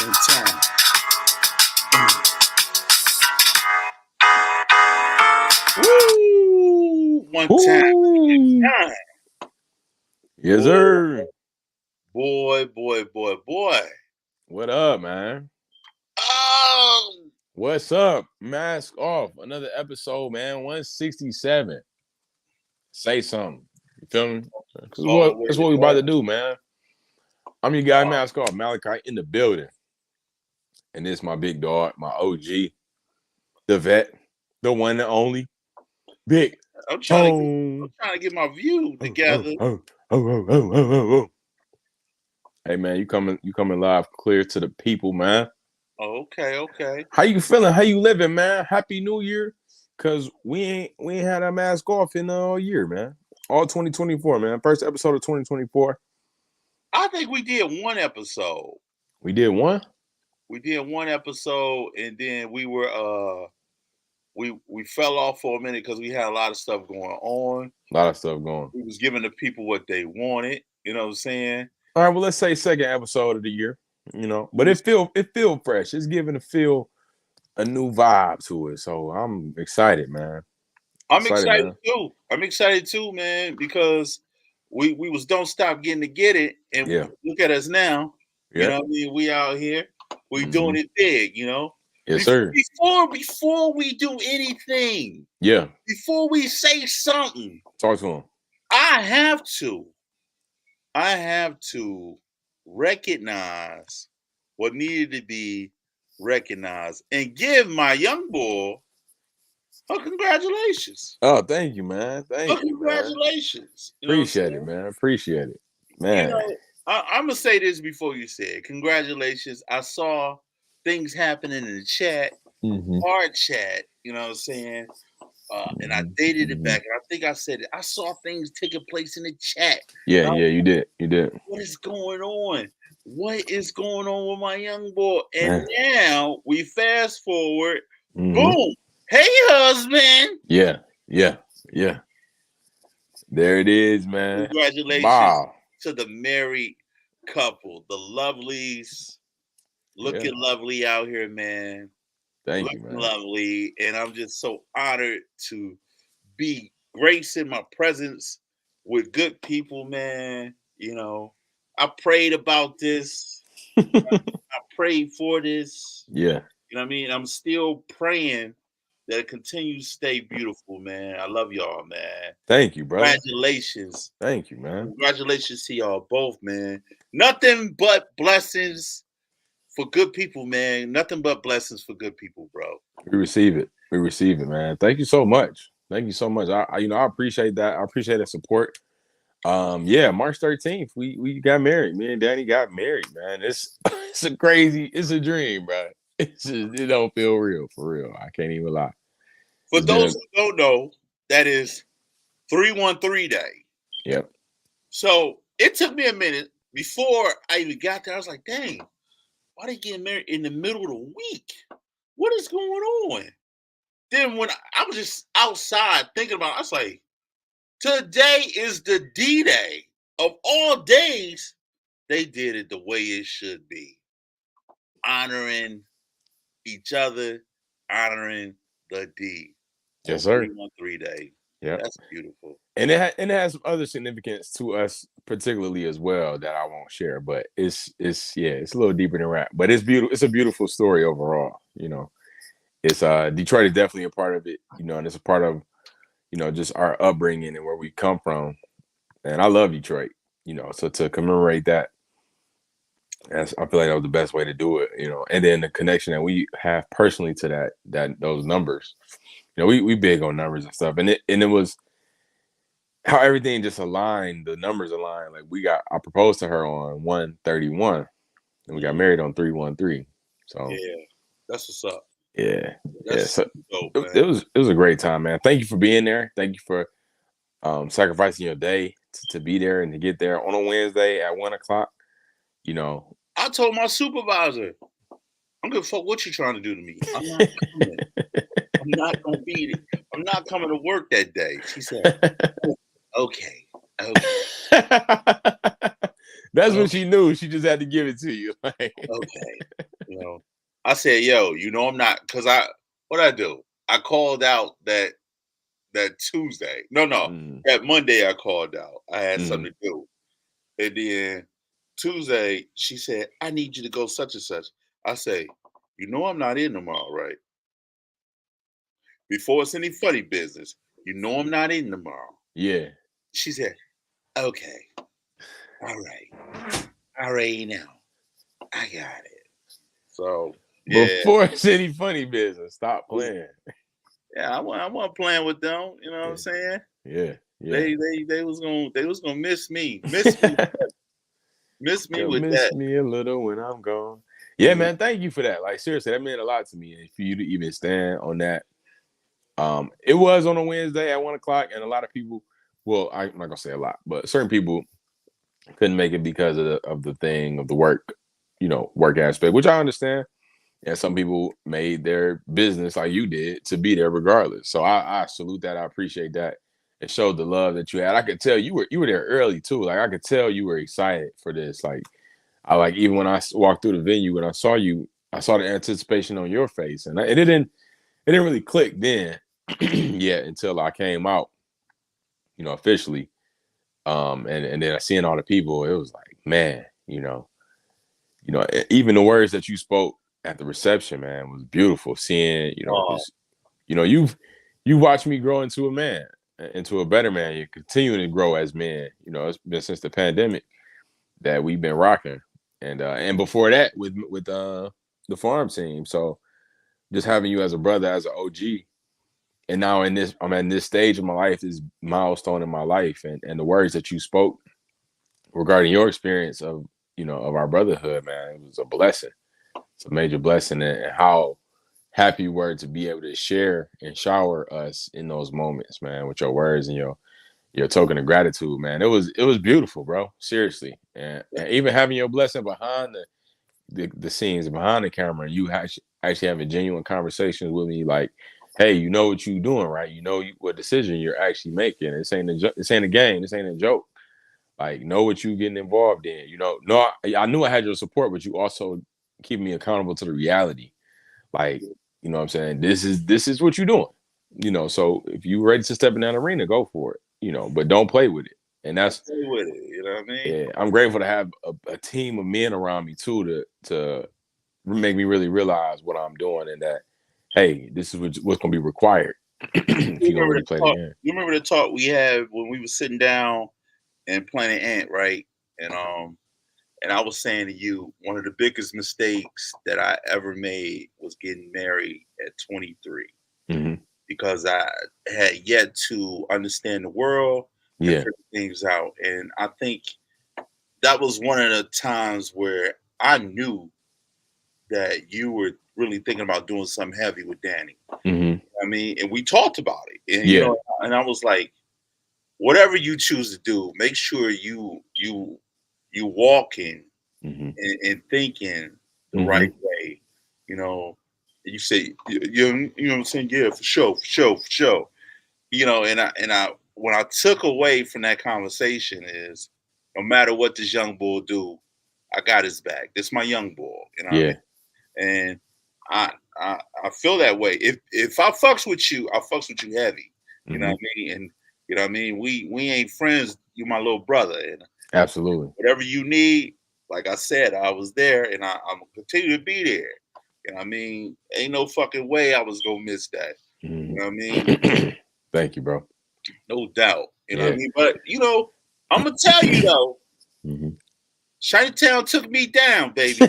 One time. Woo! One time. Ooh. Yes, sir. Boy. What up, man? Oh! What's up? Mask off. Another episode, man. 167. Say something. You feel me? That's what we about to do, man. I'm your guy, Mask off. Malachi in the building. And this is my big dog, my OG, the vet, the one and only, Big. I'm trying to get my view together. Hey man, you coming live clear to the people, man. Oh, okay. How you feeling? How you living, man? Happy New Year. Cause we ain't had a mask off in all year, man. All 2024, man. First episode of 2024. I think we did one episode. We did one? We did one episode, and then we were we fell off for a minute because we had a lot of stuff going on. A lot of stuff going. We was giving the people what they wanted. You know what I'm saying? All right, well, let's say second episode of the year. You know, but it feel fresh. It's giving a new vibe to it. So I'm excited, man. I'm excited too. I'm excited too, man, because we was don't stop getting to get it, and look at us now. You know what I mean? We out here. We doing it big, you know. Yes, sir. Before we do anything, before we say something, talk to him. I have to recognize what needed to be recognized and give my young boy a congratulations. Oh, thank you, man. Thank you. Congratulations. Appreciate it, man. Appreciate it, man. You know, I'm gonna say this before you say it. Congratulations. I saw things happening in the chat, hard chat, you know what I'm saying? And I dated it back, and I think I said it. I saw things taking place in the chat. Yeah, you did. What is going on? What is going on with my young boy? And now we fast forward. Boom. Hey, husband. Yeah. There it is, man. Congratulations to the married couple, the lovelies. Looking lovely out here, man. Thank you, man. Lovely. And I'm just so honored to be gracing my presence with good people, man. You know, I prayed about this. I prayed for this. Yeah. You know what I mean? I'm still praying that it continues to stay beautiful, man. I love y'all, man. Thank you, bro. Congratulations. Thank you, man. Congratulations to y'all both, man. Nothing but blessings for good people, man. Nothing but blessings for good people, bro. We receive it, man. Thank you so much. I appreciate that. I appreciate that support. March 13th, we got married. Me and Danny got married, man. It's a dream, bro. It don't feel real, for real. I can't even lie. For those who don't know, that is 313 day. Yep. So it took me a minute before I even got there. I was like, dang, why they getting married in the middle of the week? What is going on? Then when I was just outside thinking about it, I was like, today is the D-Day. Of all days, they did it the way it should be. Honoring each other, honoring the D. Yes, sir. 313 day. Yeah, that's beautiful. And it has some other significance to us, particularly as well, that I won't share. But it's a little deeper than rap. But it's beautiful. It's a beautiful story overall. You know, it's Detroit is definitely a part of it. You know, and it's a part of just our upbringing and where we come from. And I love Detroit. You know, so to commemorate that, I feel like that was the best way to do it. You know, and then the connection that we have personally to those numbers. You know, we big on numbers and stuff, and it was how everything just aligned. The numbers aligned. Like I proposed to her on 1/31, and we got married on 3/13. So that's what's up. Yeah. So dope, it was a great time, man. Thank you for being there. Thank you for sacrificing your day to be there and to get there on a Wednesday at 1:00. You know, I told my supervisor, I'm gonna fuck what you trying to do to me. I'm not coming. I'm not gonna be there. I'm not coming to work that day. She said, okay. That's what she knew. She just had to give it to you. Okay. I said, yo, I'm not, because what I do? I called out that Tuesday. No, that Monday I called out. I had something to do. And then Tuesday, she said, I need you to go such and such. I say, I'm not in tomorrow, right? Before it's any funny business, I'm not in tomorrow. Yeah. She said, okay. All right. All right now. I got it. So before it's any funny business, stop playing. Yeah, I wasn't playing with them. You know what I'm saying? Yeah. They was gonna miss me. Miss me with miss that. me a little when I'm gone. Yeah, man. Thank you for that. Like, seriously, that meant a lot to me. And for you to even stand on that. It was on a Wednesday at 1:00, and a lot of people, well, I'm not gonna say a lot, but certain people couldn't make it because of the work, work aspect, which I understand. And some people made their business, like you did, to be there regardless. So I salute that. I appreciate that. It showed the love that you had. I could tell you were there early too. Like, I could tell you were excited for this. Like, even when I walked through the venue and I saw you, I saw the anticipation on your face, and it didn't really click then yet until I came out, officially. And then seeing all the people, it was like, man, even the words that you spoke at the reception, man, was beautiful. Seeing, you've watched me grow into a man, into a better man. You're continuing to grow as men. It's been since the pandemic that we've been rocking, and before that with the farm team. So just having you as a brother, as an OG, and now I'm in this stage of my life, this milestone in my life, and the words that you spoke regarding your experience of our brotherhood, man, it was a blessing. It's a major blessing, and how happy you were to be able to share and shower us in those moments, man, with your words and your token of gratitude, man. It was beautiful, bro. Seriously, and even having your blessing behind the scenes, behind the camera, and you actually having genuine conversations with me, like, hey, you know what you're doing, right? You know what decision you're actually making. This ain't a game. This ain't a joke. Like, know what you're getting involved in. No, I knew I had your support, but you also keep me accountable to the reality. Like, what I'm saying? This is what you're doing. So if you're ready to step in that arena, go for it. But don't play with it. And that's play with it. You know what I mean? Yeah, I'm grateful to have a team of men around me too to make me really realize what I'm doing, and that, hey, this is what's gonna be required if you're gonna really play the game. You remember the talk we had when we were sitting down and playing Ant, right? And I was saying to you, one of the biggest mistakes that I ever made was getting married at 23, because I had yet to understand the world and figure things out. And I think that was one of the times where I knew that you were really thinking about doing something heavy with Danny. I mean, and we talked about it, and and I was like, whatever you choose to do, make sure you walking and thinking the right way. You say, you know what I'm saying? Yeah, for sure. And I when I took away from that conversation is, no matter what this young bull do, I got his back. This my young bull. You know what I mean? And I feel that way. If I fucks with you, I fucks with you heavy. You know what I mean? And you know what I mean? We ain't friends. You my little brother. And absolutely. Whatever you need, like I said, I was there, and I'm gonna continue to be there. You know what I mean? Ain't no fucking way I was gonna miss that. You know what I mean? Thank you, bro. No doubt. You know what I mean? But I'm gonna tell you though, Chinatown took me down, baby.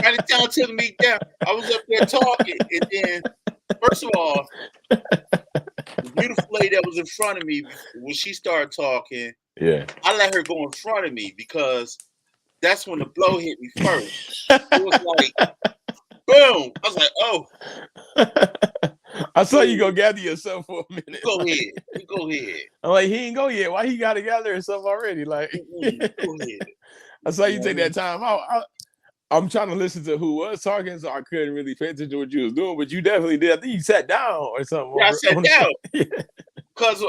Chinatown took me down. I was up there talking, and then, first of all, the beautiful lady that was in front of me, when she started talking, I let her go in front of me, because that's when the blow hit me first. It was like, boom. I was like, oh. I saw you go gather yourself for a minute. Go ahead. I'm like, he ain't go yet. Why he got to gather himself already? Like, go ahead. I saw you take that time out. I'm trying to listen to who was talking, so I couldn't really pay attention to what you was doing, but you definitely did. I think you sat down or something. Yeah, I sat down. Because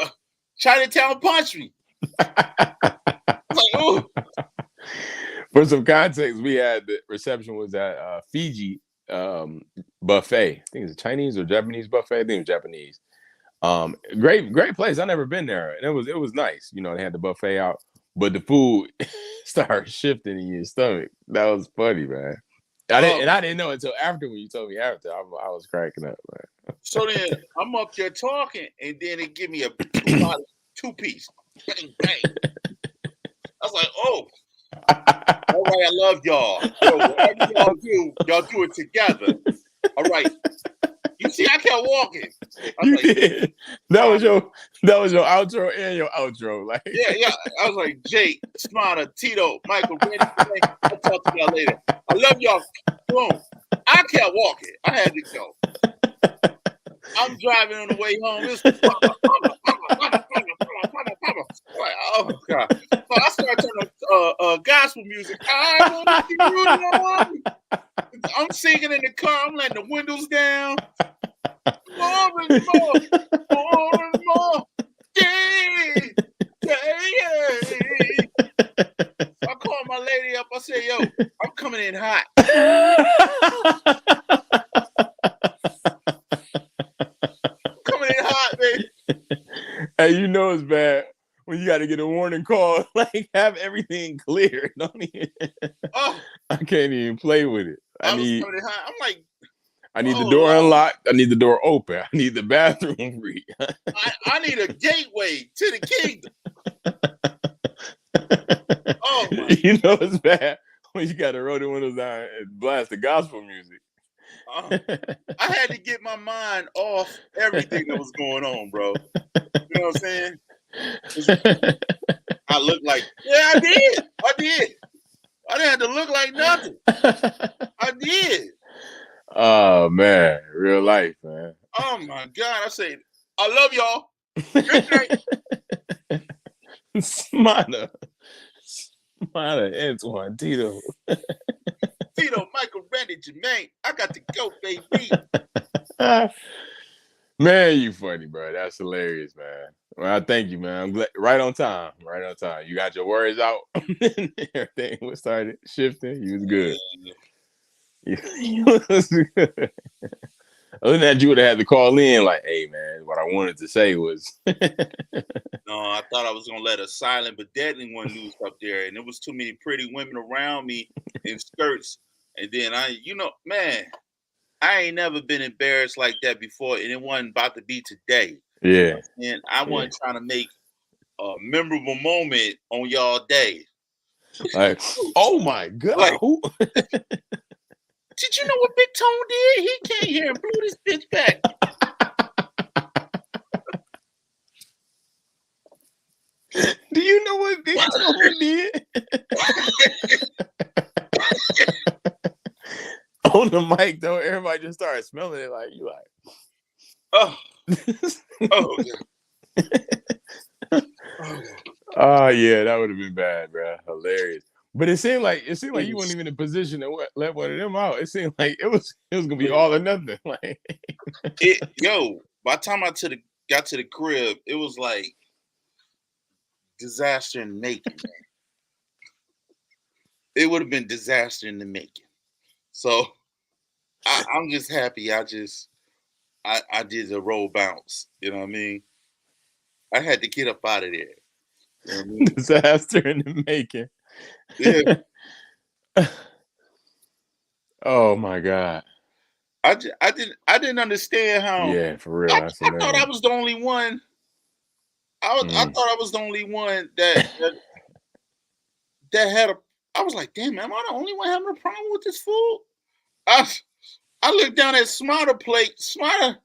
Chinatown punched me. I was like, oh. For some context, we had the reception was at Fiji buffet. I think it's a Chinese or Japanese buffet. I think it was Japanese. Great place. I never been there, and it was nice. You know, they had the buffet out, but the food started shifting in your stomach. That was funny, man. I didn't know until after when you told me after. I was cracking up, man. So then I'm up there talking, and then it give me a two-piece. Bang, bang. I was like, oh. All right, I love y'all. So whatever y'all do it together. All right. You see, I kept walking. You did. That was your outro and your outro. Like yeah. I was like, Jake, Smarter, Tito, Michael, Randy, I'll talk to y'all later. I love y'all. Boom. I kept walking. I had to go. I'm driving on the way home. It's like, oh God. So I started turning gospel music. I want to see you. I'm singing in the car. I'm letting the windows down. More and more. Yeah. I called my lady up. I said, yo, I'm coming in hot. Coming in hot, baby. Hey, you know it's bad when you got to get a warning call. Like, have everything clear. I can't even play with it. I'm like, I need the door unlocked. I need the door open. I need the bathroom free. I need a gateway to the kingdom. Oh my. You know it's bad when you got to roll the windows down and blast the gospel music. I had to get my mind off everything that was going on, bro. You know what I'm saying? I looked like, yeah, I did. I didn't have to look like nothing. I did. Oh man, real life, man. Oh my God. I say, I love y'all. Good night. Smarter, Antoine, Tito. Tito, Michael, Randy, Jermaine. I got to go, baby. Man, you funny, bro. That's hilarious, man. Well, I thank you, man. I'm glad. Right on time. You got your words out. Everything was started shifting. You was good. You was good. Other than that, you would have had to call in like, hey, man, what I wanted to say was. No, I thought I was going to let a silent but deadly one loose up there. And there was too many pretty women around me in skirts. And then man, I ain't never been embarrassed like that before. And it wasn't about to be today. Yeah. And I wasn't trying to make a memorable moment on y'all day. Like, oh my God. Like, who? Did you know what Big Tone did? He came here and blew this bitch back. Do you know what Big Tone did? On the mic, though, everybody just started smelling it like, you like, oh. Oh yeah, that would have been bad, bro. Hilarious. But it seemed like you weren't even in a position to let one of them out. It seemed like it was gonna be all or nothing. Like, by the time I got to the crib, it was like disaster in the making. It would have been disaster in the making. So I'm just happy. I did the roll bounce. You know what I mean? I had to get up out of there. You know what I mean? Disaster in the making. Yeah. Oh my God. I didn't understand how. Yeah, for real. I thought I was the only one. I thought I was the only one that had a. I was like, damn, am I the only one having a problem with this food? I looked down at Smarter plate. Smarter,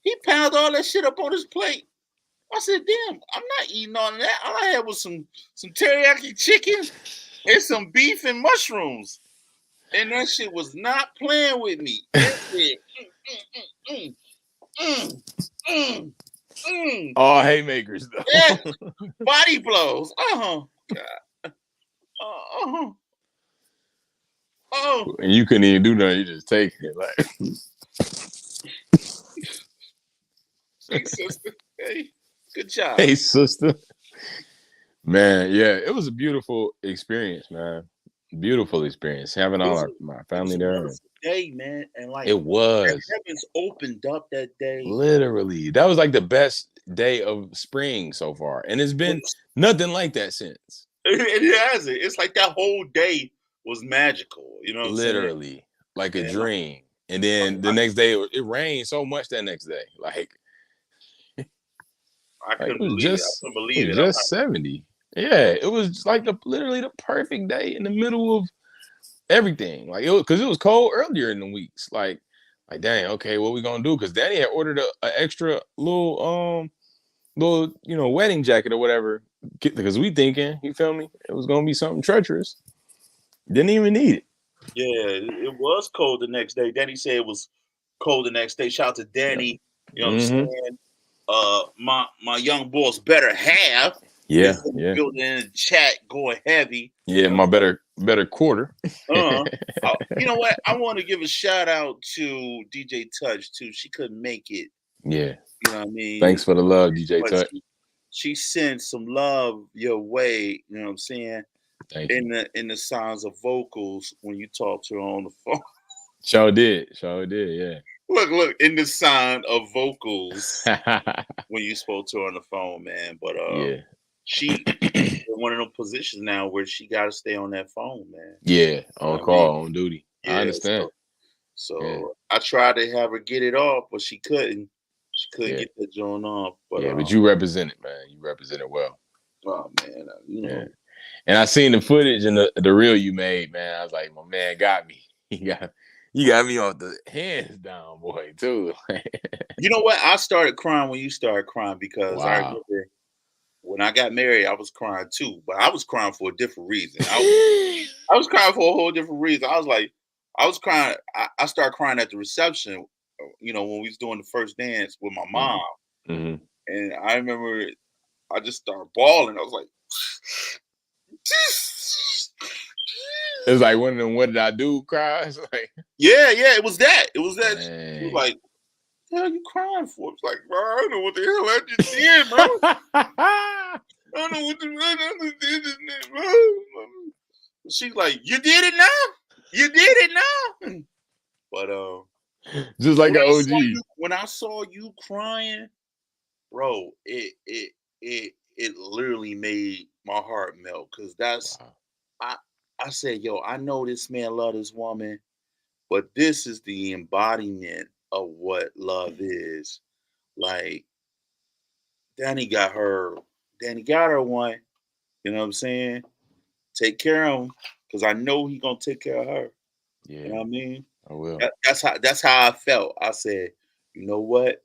he piled all that shit up on his plate. I said, damn, I'm not eating all of that. All I had was some teriyaki chicken and some beef and mushrooms. And that shit was not playing with me. All haymakers, though. Yeah. Body blows. God. Oh. And you couldn't even do nothing. You just take it. Like. Hey, sister. Hey, good job. Hey, sister. Man, yeah, it was a beautiful experience, man. Beautiful experience having all my It was family a there. wonderful day, man, and like It the was heavens opened up that day. literally that was like the best day of spring so far, and it's been nothing like that since. It hasn't. It's like that whole day was magical. You know what I'm saying? Literally like a And dream. And then the next day it rained so much that next day. Like I it couldn't was believe it. I just couldn't it believe was it. I'm just 70. Yeah, it was just like literally the perfect day in the middle of everything. Like because it was cold earlier in the weeks. Like dang, okay, what we gonna do? Because Danny had ordered a extra little wedding jacket or whatever. Because we thinking, you feel me? It was gonna be something treacherous. Didn't even need it. yeah, it was cold the next day. Danny said it was cold the next day. Shout out to Danny. You know what I'm Mm-hmm. saying? My young boss better have Yeah, is in the yeah. building in the chat going heavy. Yeah, You know my better quarter. you know what? I want to give a shout out to DJ Touch too. She couldn't make it. Yeah. You know what I mean? Thanks for the love, DJ But Tut. she sent some love your way. You know what I'm saying? Thank you. In the sounds of vocals when you talk to her on the phone. Sure did, yeah. Look, in the sound of vocals when you spoke to her on the phone, man. But Yeah. she in one of them positions now where she got to stay on that phone, man. Yeah, on I call, mean, on duty. I yeah. understand. So I tried to have her get it off, but she couldn't. She couldn't Yeah. get that joint off. But But you represent it, man. You represent it well. oh man, you know. Yeah. And I seen the footage and the reel you made, man. I was like, my man got me. You got me off the hands down, boy, too. You know what? I started crying when you started crying because I Wow. remember when I got married, I was crying too, but I was crying for a different reason. I was crying for a whole different reason. I was crying. I started crying at the reception, you know, when we was doing the first dance with my mom. Mm-hmm. And I remember I just started bawling. I was like, It's like one of them "what did I do" cries. Like, yeah, it was that. It was that. dang. It was like, what the hell you crying for? It's like, bro, I don't know what the hell I just did, bro. I don't know what the hell I just did, bro. She's like, you did it now? You did it now? But just like an OG. when I saw you crying, bro, it literally made my heart melt because that's Wow. I said, yo, I know this man love this woman, but this is the embodiment of what love is. Like Danny got her one. You know what I'm saying? Take care of him because I know he gonna take care of her. Yeah. You know what I mean? I will. That's how I felt. I said, you know what?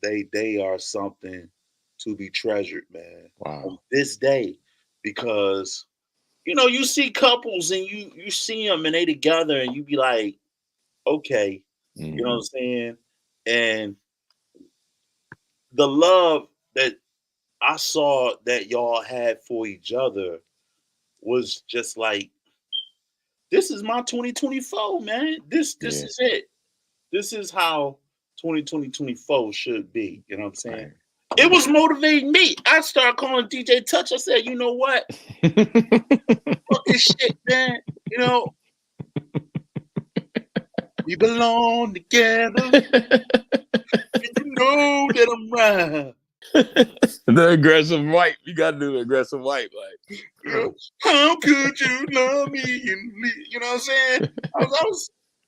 They are something to be treasured, man. Wow. On this day, because you know you see couples and you see them and they together and you be like, okay, you know what I'm saying? And the love that I saw that y'all had for each other was just like, this is my 2024, man. This is it. This is how 2024 should be. You know what I'm saying? Right. It was motivating me. I started calling DJ Touch. I said, you know what? Fuck this shit, man. You know, we belong together. You know that I'm right. The aggressive wipe. You gotta do the aggressive wipe. Like, you know, how could you love me? You know what I'm saying?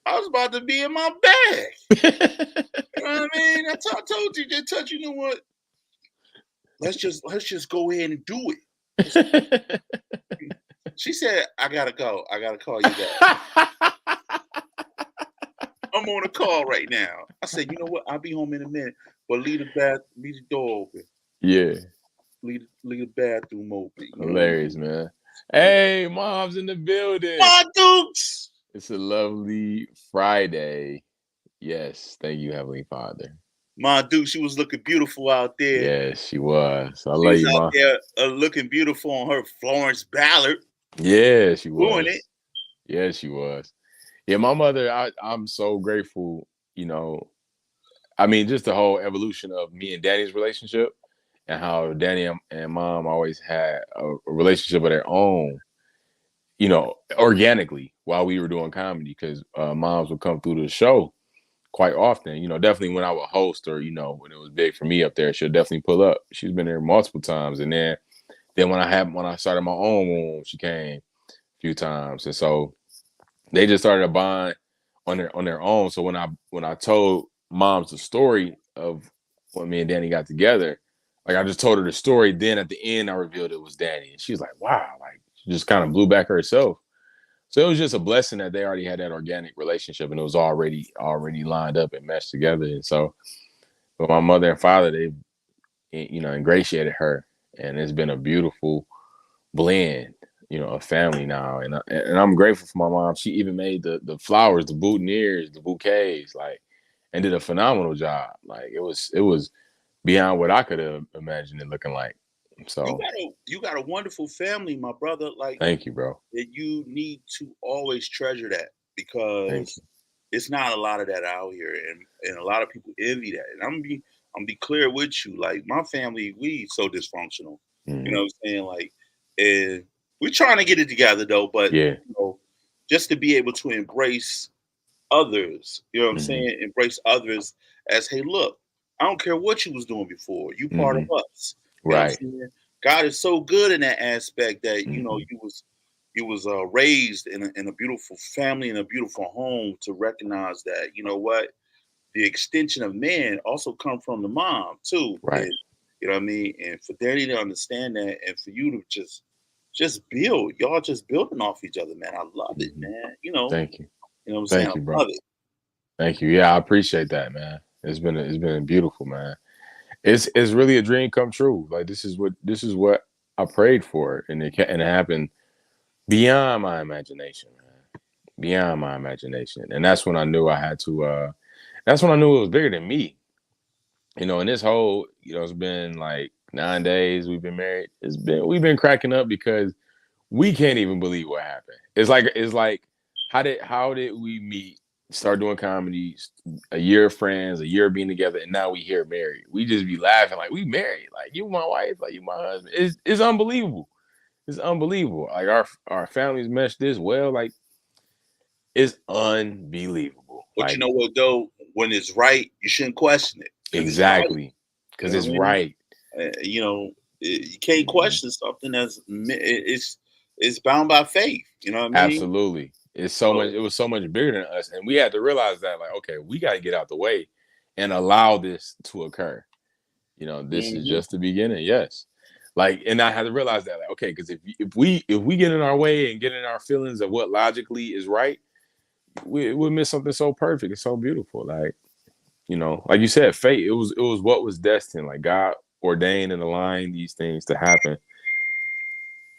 I was about to be in my bag. You know what I mean? I told DJ Touch, you know what? Let's just go ahead and do it. She said, I gotta go. I gotta call you back. I'm on a call right now. I said, you know what? I'll be home in a minute. But leave the door open. Yeah. Leave the bathroom open. Hilarious, man. Hey, mom's in the building. My dukes. It's a lovely Friday. Yes, thank you, Heavenly Father. Ma Duke, she was looking beautiful out there. Yes, she was. I love you, Ma. There, looking beautiful on her Florence Ballard. Yeah, she was. Doing it. Yeah, she was. Yeah, my mother, I'm so grateful, you know. I mean, just the whole evolution of me and Danny's relationship and how Danny and Mom always had a relationship of their own. organically while we were doing comedy, because moms would come through the show quite often. Definitely when I would host, or when it was big for me up there, she'll definitely pull up. She's been there multiple times, and then when I started my own room, she came a few times, and so they just started a bond on their own. So when I told moms the story of when me and Danny got together, like I just told her the story. Then at the end, I revealed it was Danny, and she was like, "Wow!" Like she just kind of blew back herself. So it was just a blessing that they already had that organic relationship, and it was already lined up and meshed together. And so, but my mother and father, they ingratiated her, and it's been a beautiful blend, of family now. And I'm grateful for my mom. She even made the flowers, the boutonnieres, the bouquets, like, and did a phenomenal job. Like it was beyond what I could have imagined it looking like. So you got a wonderful family, my brother. Like, thank you, bro. that you need to always treasure that, Thank because you. it's not a lot of that out here, and a lot of people envy that. And I'm be clear with you. Like my family, we so dysfunctional. You know Mhm. what I'm saying? Like, and we're trying to get it together though. But Yeah. just to be able to embrace others, you know what I'm Mhm. saying? Embrace others as, hey, look, I don't care what you was doing before. You part of Mhm. us. You know what I'm Right. saying? God is so good in that aspect that Mhm. you was raised in a beautiful family, in a beautiful home, to recognize that, you know what, the extension of man also come from the mom too. Right. And you know what I mean? And for Danny to understand that, and for you to just build, y'all just building off each other, man. I love it, Mhm. man. Thank you. You know what I'm saying? Thank you, I bro. love it. Thank you. Yeah, I appreciate that, man. It's been beautiful, man. It's really a dream come true. Like this is what I prayed for, and it happened beyond my imagination, man. Beyond my imagination, and that's when I knew I had to. That's when I knew it was bigger than me. And this whole, it's been like 9 days we've been married. We've been cracking up because we can't even believe what happened. It's like how did we meet, start doing comedy, a year of friends, a year of being together, and now we here married. We just be laughing like we married, like you my wife, like you my husband. It's unbelievable. It's unbelievable. Like our families mesh this well, like it's unbelievable. But you Like know what though? When it's right, you shouldn't question it because it's right. exactly, You because know what it's I mean? right. You can't Mhm. question something it's bound by faith. You know what I mean? Absolutely. It's so much, So, it was so much bigger than us. And we had to realize that, like, okay, we got to get out the way and allow this to occur. This is mhm. just the beginning. Yes. Like, and I had to realize that, like, okay, because if we get in our way and get in our feelings of what logically is right, we'll miss something so perfect. It's so beautiful. Like you said, fate, it was what was destined. Like God ordained and aligned these things to happen.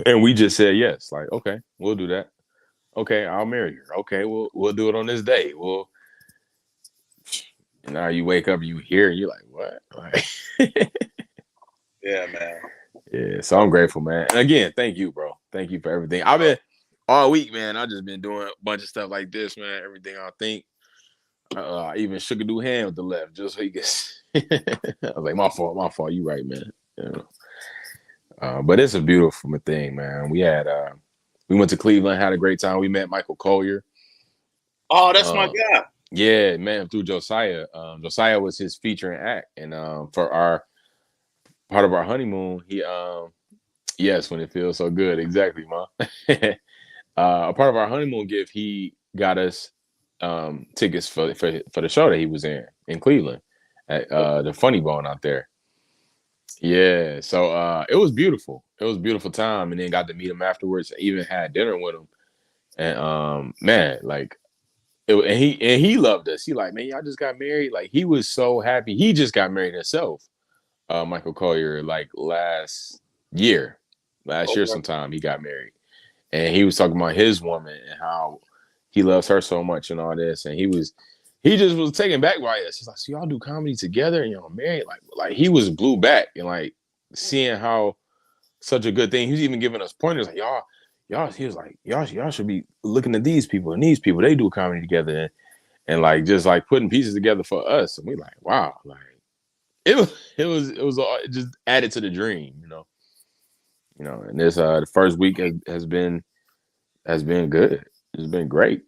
And we just said yes. Like, okay, we'll do that. Okay, I'll marry her. Okay, we'll do it on this day. And now you wake up, you hear, and you're like, what? Like, Yeah, man. yeah. So I'm grateful, man. And again, thank you, bro. Thank you for everything. I've been all week, man. I just been doing a bunch of stuff like this, man. Everything I think. I even shook a dude hand with the left just so he could. I was like, my fault. You right, man. But it's a beautiful thing, man. We went to Cleveland, had a great time. We met Michael Collier. Oh, that's my Um, guy. Yeah, man, through Josiah. Josiah was his featuring act. And for our part of our honeymoon, he yes, when it feels so good. Exactly, ma. A part of our honeymoon gift, he got us tickets for the show that he was in Cleveland at the Funny Bone out there. Yeah, so it was beautiful. It was a beautiful time, and then got to meet him afterwards. Even had dinner with him, and man, like and he loved us. He like, man, y'all just got married. Like he was so happy. He just got married himself. Michael Collier, like last year Okay. sometime he got married, and he was talking about his woman and how he loves her so much and all this, and he just was taken back by us. He's like, so y'all do comedy together and y'all married? Like he was blew back and like seeing how such a good thing. He was even giving us pointers like y'all. He was like y'all should be looking at these people and these people. They do comedy together and like just like putting pieces together for us. And we like, wow, like it was all, it just added to the dream. And this the first week has been has been good. It's been great.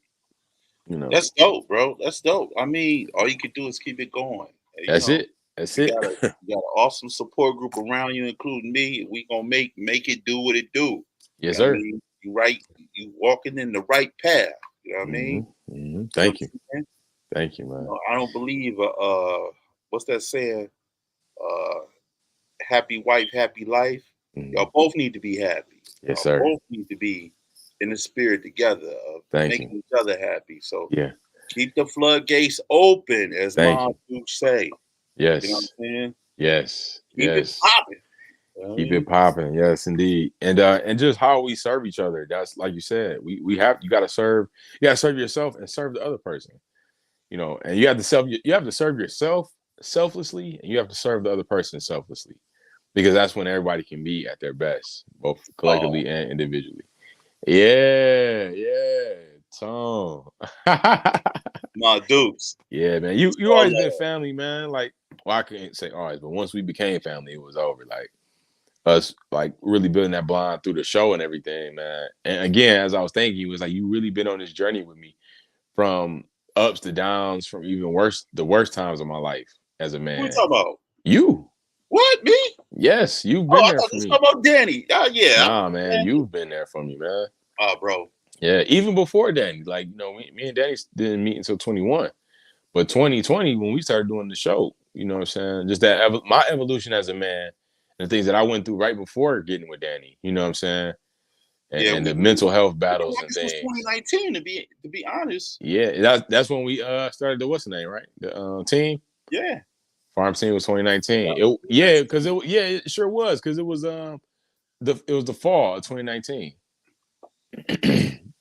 You know, That's dope, bro. That's dope. I mean, all you can do is keep it going. You that's know, it. That's you it. got an awesome support group around you, including me. We gonna make it do what it do. You Yes, know what I sir. mean? You walking in the right path. You know what I mean? You know what Thank you. I'm saying? Thank you, man. I don't believe what's that saying? Uh Happy wife, happy life. Mhm. Y'all both need to be happy. Yes, Y'all sir. both need to be in the spirit together of Thank you. making each other happy. So Yeah. keep the floodgates open, as Thank Mom you. Duke say. You know what I'm Yes. saying? Yes. Keep it Yes. popping. You know what I Keep it mean? popping. Yes, indeed. And just how we serve each other. That's like you said. We have you gotta serve, yourself and serve the other person. You know, and you have to serve yourself selflessly, and you have to serve the other person selflessly. Because that's when everybody can be at their best, both Oh, collectively and individually. Yeah, yeah. Tom. my Dukes. Yeah, man. It's You all always been love. family, man. Like, well, I can't say always, but once we became family, it was over. Like us like really building that bond through the show and everything, man. And again, as I was thinking, it was like you really been on this journey with me from ups to downs, from even worse, the worst times of my life as a What you man. talking about? You, What? Me? yes, you've Oh, been I there thought for you was me. talking about Danny. Oh yeah. Nah, man, you've been there for me, man. Oh, bro. Yeah, even before Danny, like me and Danny didn't meet until 21. But 2020, when we started doing the show, you know what I'm saying? Just that my evolution as a man and the things that I went through right before getting with Danny, you know what I'm saying? Yeah, And the we mental health I feel battles like and this was things. 2019 to be honest. Yeah, that's when we started the what's the name, right? The team. Yeah. Farm team was That 2019. was Yeah, 2019. because it sure was, because it was the fall of 2019.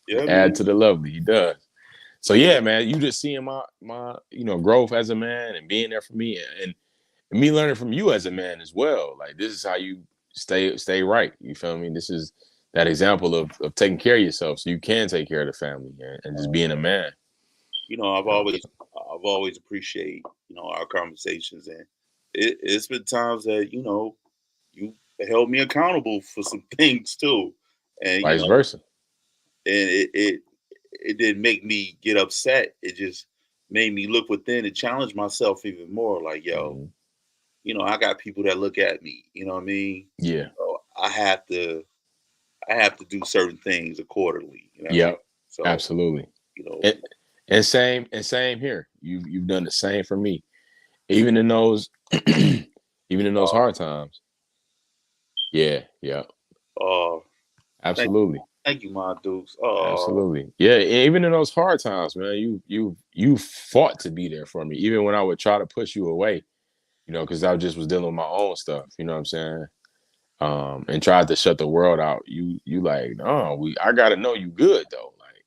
Yeah, Add man. to the lovely, he does. So Yeah. yeah, man, you just seeing my growth as a man and being there for me and me learning from you as a man as well. Like this is how you stay right. You feel me? This is that example of taking care of yourself so you can take care of the family and just being a man. You know, You know? I've always appreciate, our conversations, and it's been times that, you held me accountable for some things too. And Vice versa. and it didn't make me get upset. It just made me look within and challenge myself even more. Like, yo, Hmm. I got people that look at me. You know what I mean? Yeah. So I have to do certain things accordingly. You know what I mean? Yep. So, Absolutely. you know, And same here. You've done the same for me. Even in those even in those uh, hard times. Yeah. Yeah. uh, thank you, Absolutely. thank you, my Dukes. Absolutely. Yeah, even in those hard times, man, you fought to be there for me, even when I would try to push you away, because I just was dealing with my own stuff, you know what I'm saying? And tried to shut the world out. You like, no, I gotta know you good though. Like,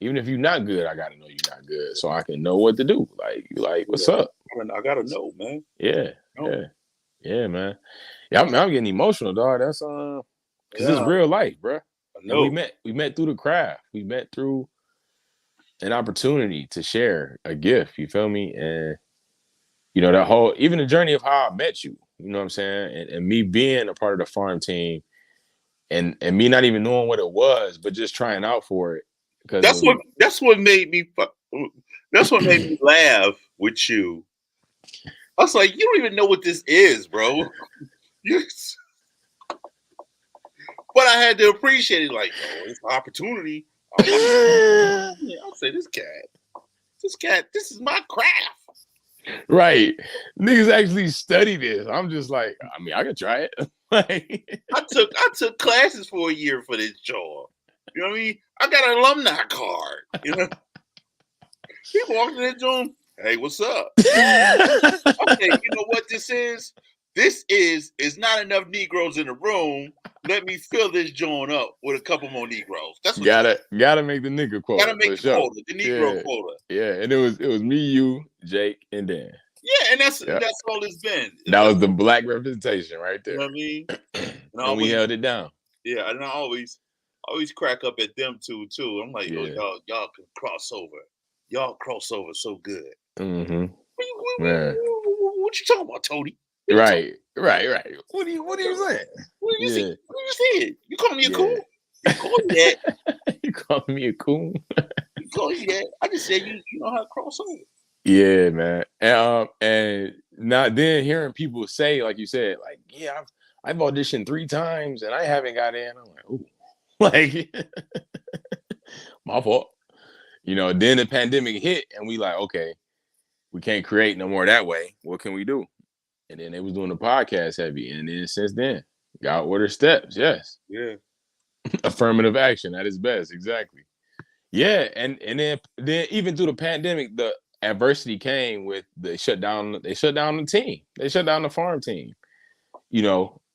even if you're not good, I gotta know you're not good. So I can know what to do. Like, you like, what's up? I gotta know, man. Yeah, No, yeah, yeah, man. Yeah, I'm getting emotional, dog. That's because it's yeah, real life, bro. I And we know. met through the craft. We met through an opportunity to share a gift. You feel me? And that whole even the journey of how I met you. You know what I'm saying? And me being a part of the farm team, and me not even knowing what it was, but just trying out for it because That's what made me. That's what made me laugh with you. I was like, you don't even know what this is, bro. You, but I had to appreciate it. Like, oh, it's an opportunity. I'll say this cat, this is my craft. right. Niggas actually study this. I'm just like, I mean, I could try it. Like, I took classes for a year for this job. You know what I mean? I got an alumni card. He walked in the room. Hey, what's up? I said, you know what this is? This is not enough Negroes in the room. Let me fill this joint up with a couple more Negroes. That's what this is. gotta make the nigga Gotta quota make for the sure. quota, the Negro Yeah, quota. yeah. And it was me, you, Jake, and Dan. Yeah, and Yeah, that's all it's been. that was the black representation right You know there, what I mean? And and we held it down. I always crack up at them too. I'm like, oh, Yeah. y'all can cross over. Y'all cross over so good. Mm-hmm. What Man. what you talking about, Tony? What you talking? Right. What are you saying? What you see? Yeah. What you saying? You call me a Yeah. cool? You call me that? You calling me a coon? Yeah, I just said you know how to cross over. Yeah, man. And now then hearing people say, like you said, like, yeah, I've auditioned 3 times and I haven't got in. I'm like, ooh, like my fault. Then the pandemic hit and we like, okay, we can't create no more that way. What can we do? And then they was doing the podcast heavy. And then since then, got order steps. Yes. Yeah. Affirmative action at its best. Exactly. Yeah. And then even through the pandemic, the adversity came with they shut down the team. They shut down the farm team.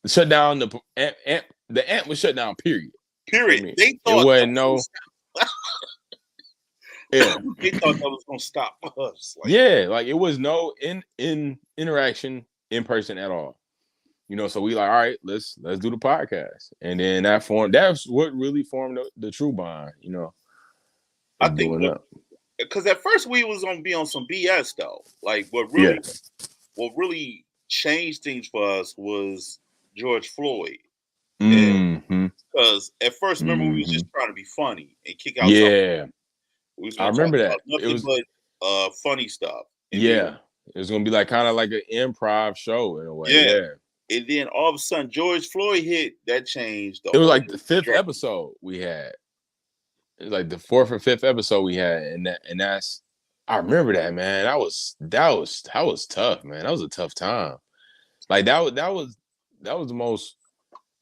Shut down the ant was shut down, period. Period. I mean, they thought it wasn't no. Yeah. They thought that was gonna stop us. Like it was no in interaction in person at all. So we like, all right, let's do the podcast. And then that's what really formed the true bond, I think because at first we was gonna be on some BS though. Like what really changed things for us was George Floyd. Because at first, remember, we was just trying to be funny and kick out something. I remember that. Nothing but funny stuff. And it was gonna be like kind of like an improv show in a way. Yeah. And then all of a sudden, George Floyd hit. That changed. It was like the 5th episode we had. It was like the 4th or 5th episode we had, and that's. I remember that, man. That was tough, man. That was a tough time. Like that was the most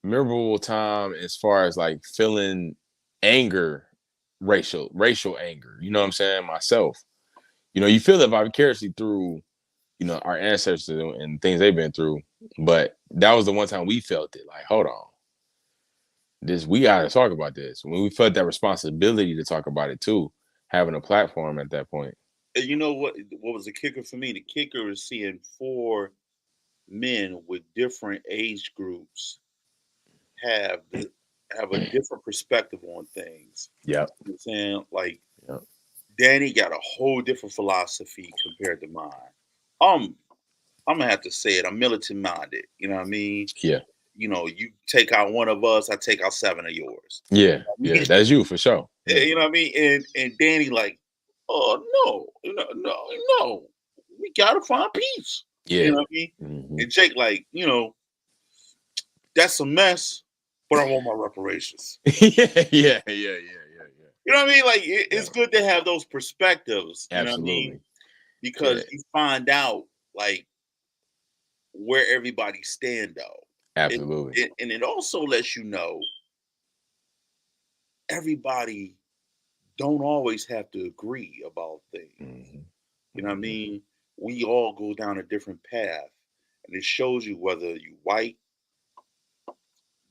memorable time as far as like feeling anger, racial anger. You know what I'm saying? Myself. You feel it vicariously through, our ancestors and things they've been through. But that was the one time we felt it. Like, hold on, we gotta talk about this. When we felt that responsibility to talk about it too, having a platform at that point. And you know what was the kicker for me? The kicker is seeing 4 men with different age groups have a different perspective on things. Yeah. You know what I'm saying? Like, Danny got a whole different philosophy compared to mine. I'm gonna have to say it. I'm militant minded. You know what I mean? Yeah. You take out one of us, I take out 7 of yours. Yeah. Yeah. That's you for sure. Yeah. You know what I mean? And Danny like, oh no, no. We gotta find peace. Yeah. You know what I mean? Mm-hmm. And Jake like, that's a mess, but I want my reparations. Yeah. You know what I mean? Like it's good to have those perspectives. You Absolutely. know what I mean? Because you find out like where everybody stand though. Absolutely. And it also lets you know everybody don't always have to agree about things. Mm-hmm. You know what I mean? We all go down a different path. And it shows you whether you white,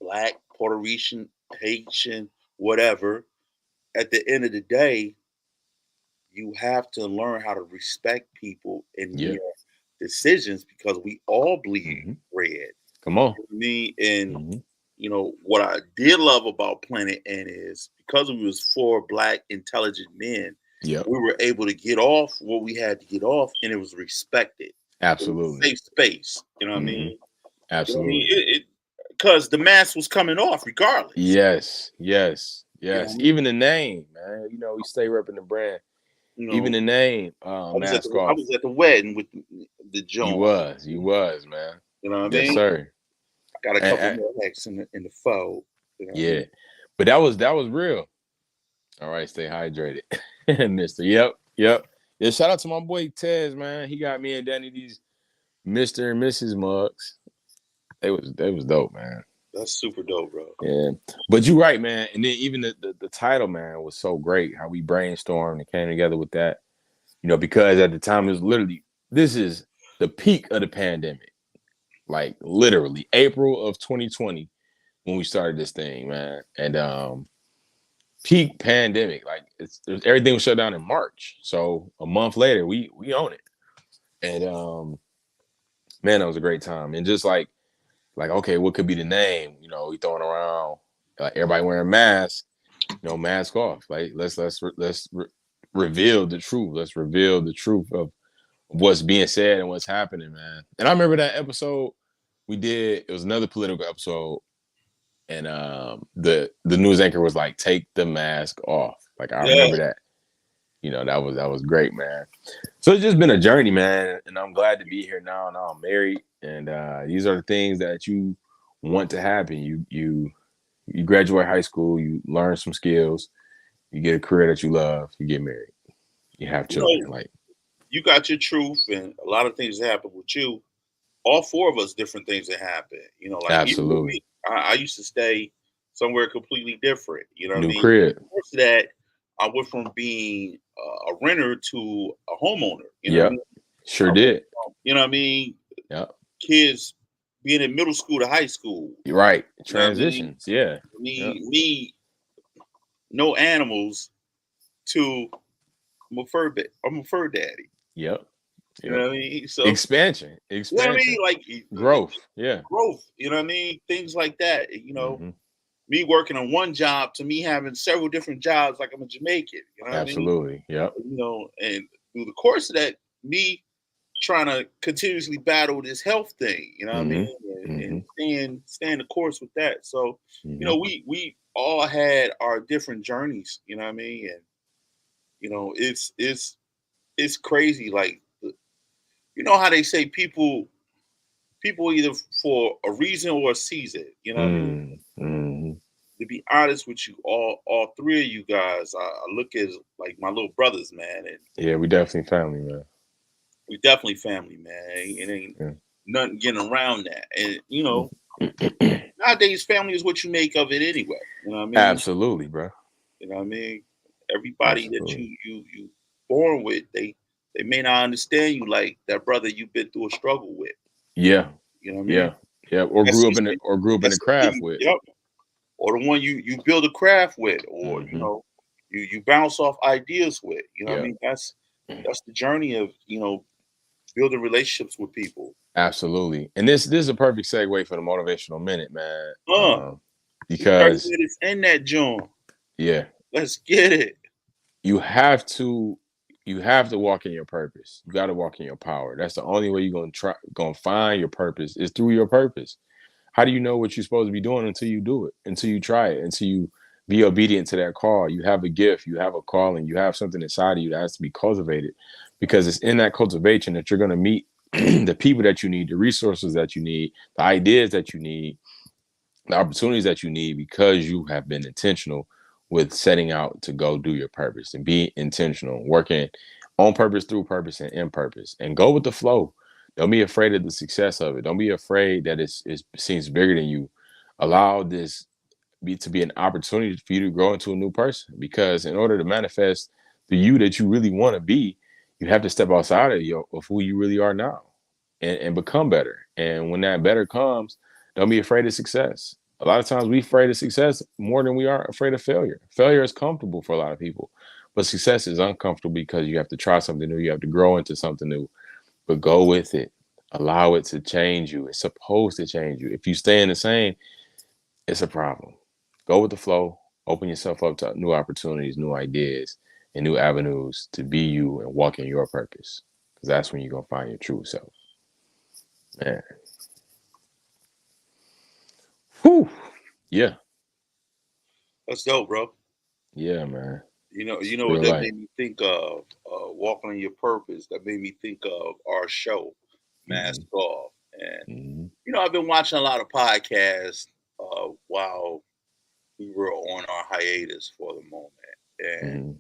Black, Puerto Rican, Haitian, whatever. At the end of the day, you have to learn how to respect people in their decisions because we all bleed red. Come on. You know what I mean? And what I did love about Planet N is because we was 4 Black intelligent men, we were able to get off what we had to get off, and it was respected. Absolutely. Safe space. You know what I mean? Absolutely. Because the mask was coming off regardless. Yes. Even the name, man. We stay repping the brand. Even the name, Mask Off. I was at the wedding with the joint. You was, man. You know what I mean? Yes, sir. I got a couple more X in the fold. Yeah. But that was real. All right, stay hydrated. Mister. Yep. Yeah, shout out to my boy Tez, man. He got me and Danny these Mr. and Mrs. mugs. They was dope, man. That's super dope, bro. Yeah. But you're right, man. And then even the title, man, was so great. How we brainstormed and came together with that. Because at the time it was literally, this is the peak of the pandemic. Like literally April of 2020 when we started this thing, man. And peak pandemic. Like everything was shut down in March. So a month later, we own it. And man, that was a great time. And just like, okay, what could be the name? We throwing around like everybody wearing masks, mask off. Like let's reveal the truth. Let's reveal the truth of what's being said and what's happening, man. And I remember that episode we did. It was another political episode, and the news anchor was like, "Take the mask off." Like I remember that. That was great, man. So it's just been a journey, man, and I'm glad to be here now. Now I'm married, and these are the things that you want to happen. You graduate high school, you learn some skills, you get a career that you love, you get married, you have children. Like you got your truth, and a lot of things that happen with you. All four of us, different things that happen. Like even with me, absolutely, I used to stay somewhere completely different. You know what I new mean? crib. First of that, I went from being a renter to a homeowner. You know what I Yep, mean? sure I went did. from, you know what I mean? Yep, Kids being in middle school to high school. you're right. You know what I mean? Transitions, yeah. Yep, Me, no animals to I'm a fur daddy. yep, You know yep. what I mean? So Expansion, you know what I mean? expansion, Like growth. Yeah. growth. You know what I mean? Things like that. Hmm. Me working on one job to me having several different jobs, like I'm a Jamaican. You know what I mean? Absolutely. Yep. And through the course of that, me trying to continuously battle this health thing. You know what I Hmm. mean? And Hmm. staying the course with that. So Hmm. we all had our different journeys. You know what I mean? And it's crazy. Like how they say people either for a reason or a season. You know what I mean? Mm-hmm. To be honest with you, all three of you guys, I look at as like my little brothers, man, and Yeah, we definitely family, man. we definitely family, man. It ain't Yeah. nothing getting around that. And Mm. nowadays, family is what you make of it anyway. You know what I mean? Absolutely, bro. You know what I mean? Everybody that Absolutely. you born with, they may not understand you like that brother you've been through a struggle with. Yeah. You know what I mean? Yeah. Yeah. Or That's grew up in the craft with. yep. Or the one you build a craft with, or Hmm. you bounce off ideas with. You know what I Yeah. mean? That's the journey of building relationships with people. Absolutely. And this is a perfect segue for the motivational minute, man. We 30 Because minutes in that joint. yeah, Let's get it. you have to walk in your purpose. You got to walk in your power. That's the only way you're gonna find your purpose is through your purpose. How do you know what you're supposed to be doing until you do it, until you try it, until you be obedient to that call? You have a gift, you have a calling, you have something inside of you that has to be cultivated, because it's in that cultivation that you're going to meet the people that you need, the resources that you need, the ideas that you need, the opportunities that you need, because you have been intentional with setting out to go do your purpose and be intentional, working on purpose, through purpose, and in purpose, and go with the flow. Don't be afraid of the success of it. Don't be afraid that it seems bigger than you. Allow this to be an opportunity for you to grow into a new person, because in order to manifest the you that you really want to be, you have to step outside of who you really are now, and become better. And when that better comes, don't be afraid of success. A lot of times we afraid of success more than we are afraid of failure. Failure is comfortable for a lot of people, but success is uncomfortable because you have to try something new. You have to grow into something new, but go with it. Allow it to change you. It's supposed to change you. If you stay in the same, it's a problem. Go with the flow. Open yourself up to new opportunities, new ideas, and new avenues to be you and walk in your purpose. Because that's when you're going to find your true self. Man. Whew. Yeah. That's dope, bro. Yeah, man. You It's know what real that life. made me think of? Walking on your purpose. That made me think of our show, Mask Mm-hmm. Off. And Mm-hmm. I've been watching a lot of podcasts while we were on our hiatus for the moment, and Mm-hmm.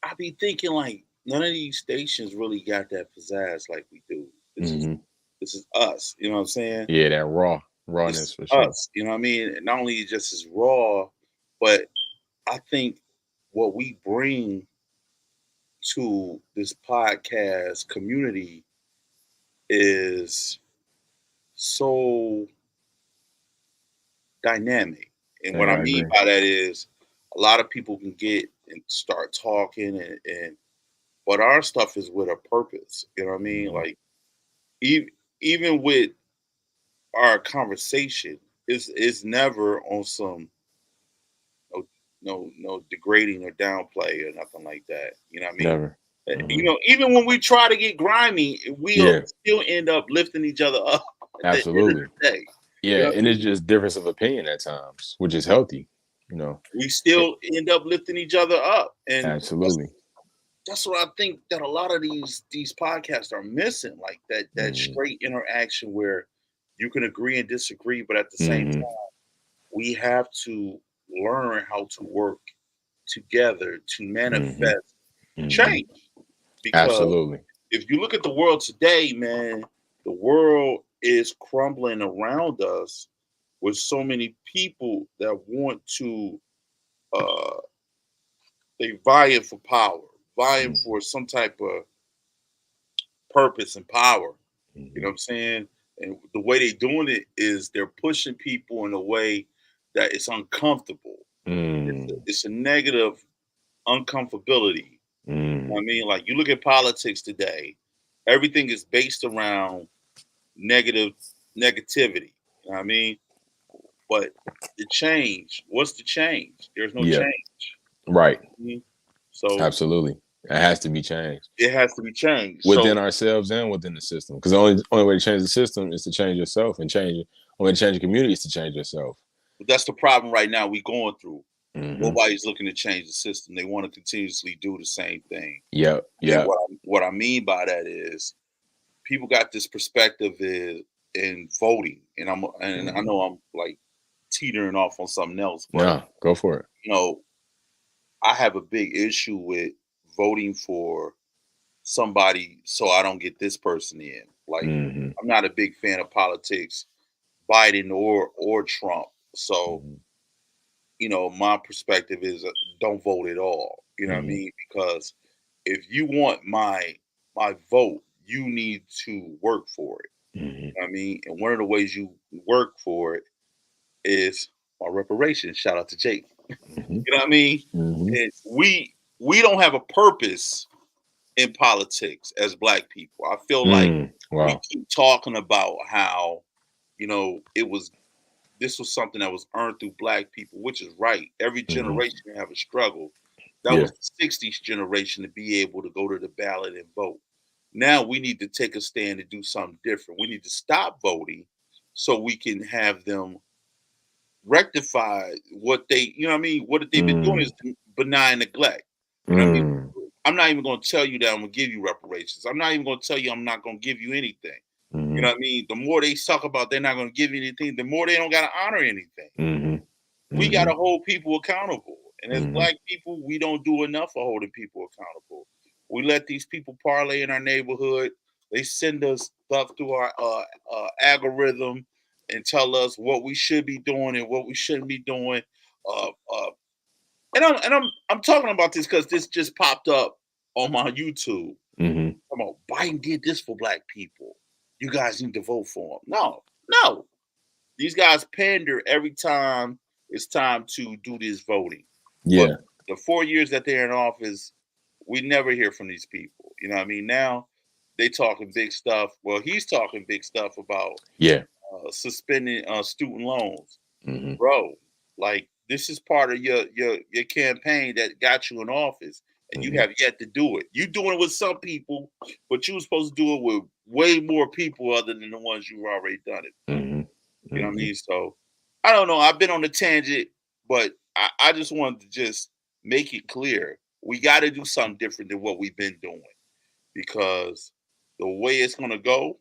I be thinking like none of these stations really got that pizzazz like we do. Mm-hmm. This is us. You know what I'm saying? Yeah, that This rawness is for sure. us. You know what I mean? And not only just as raw, but I think what we bring to this podcast community is so dynamic. And what Hey, I I mean agree. by that is a lot of people can get and start talking and but our stuff is with a purpose. You know what I mean? Mm-hmm. Like even even with our conversation, it's never on some no degrading or downplay or nothing like that. You know what I mean? Never. Mm-hmm. Even when we try to get grimy, we'll Yeah, still end up lifting each other up at the end of absolutely. the day. You Yeah, know, and it's just difference of opinion at times, which is healthy. You know, we It- still end up lifting each other up, and absolutely. that's what I think that a lot of these podcasts are missing, like that Mm-hmm. straight interaction where you can agree and disagree, but at the same Mm-hmm. time, we have to learn how to work together to Mm-hmm. manifest Mm-hmm. change. Because Absolutely. if you look at the world today, man, the world is crumbling around us with so many people that want to uh they vying for power, vying for some type of purpose and power. You Mm-hmm. know what I'm saying? And the way they're doing it is they're pushing people in a way that it's uncomfortable. Mm-hmm. It's a negative uncomfortability. You know Mm-hmm. what I mean? Like you look at politics today, everything is based around negative negativity. You know what I mean? But the change, what's the change? There's no Yeah. change. Right. Mhm. So Absolutely. It has to be changed it has to be changed. within So ourselves and within the system. Because the only way to change the system is to change yourself, and only way to change the community is to change yourself. that's the problem right now we going through. Mm-hmm. Nobody's looking to change the system. They want to continuously do the same thing. Yep. And Yep. what I mean by that is people got this perspective in voting, and I Mm-hmm. know I'm like teetering off on something else, but No, go for it. you know, I have a big issue with voting for somebody so I don't get this person in. Like Mm-hmm. I'm not a big fan of politics, Biden or Trump. So Mm-hmm. my perspective is don't vote at all. You know what I Mm-hmm. mean? Because if you want my vote, you need to work for it. Mm-hmm. You know what I mean? And one of the ways you work for it is my reparations. Shout out to Jake. Mm-hmm. You know what I mean? Mm-hmm. And we don't have a purpose in politics as black people. I feel like we Wow. keep talking about how, it was this was something that was earned through black people, which is right. Every Mm-hmm. generation have a struggle. That Yeah. was the 60s generation to be able to go to the ballot and vote. Now we need to take a stand and do something different. We need to stop voting so we can have them rectify what you know what I mean? What they've been doing Mm. is benign neglect. You know what I mean? Mm. I'm not even going to tell you that I'm going to give you reparations. I'm not even going to tell you I'm not going to give you anything. You Mm-hmm. know what I mean? The more they talk about they're not going to give you anything, the more they don't got to honor anything. Mm-hmm. We got Mm-hmm. to hold people accountable. And as Mm-hmm. black people, we don't do enough for holding people accountable. We let these people parlay in our neighborhood. They send us stuff through our algorithm and tell us what we should be doing and what we shouldn't be doing. Uh, uh, and I'm talking about this because this just popped up on my YouTube. Mm-hmm. Come on, Biden did this for black people. You guys need to vote for him. No, no. These guys pander every time it's time to do this voting. But Yeah. the 4 years that they're in office, we never hear from these people. You know what I mean? Now they talking big stuff. Well, he's talking big stuff about Yeah. suspending student loans. Mm-hmm. Bro, like this is part of your campaign that got you in office, and you Mm-hmm. have yet to do it. You doing it with some people, but you were supposed to do it with way more people other than the ones you've already done it for. Mm-hmm. You know what I Mm-hmm. mean? So I don't know. I've been on a tangent, but I just wanted to just make it clear we got to do something different than what we've been doing because the way it's gonna go,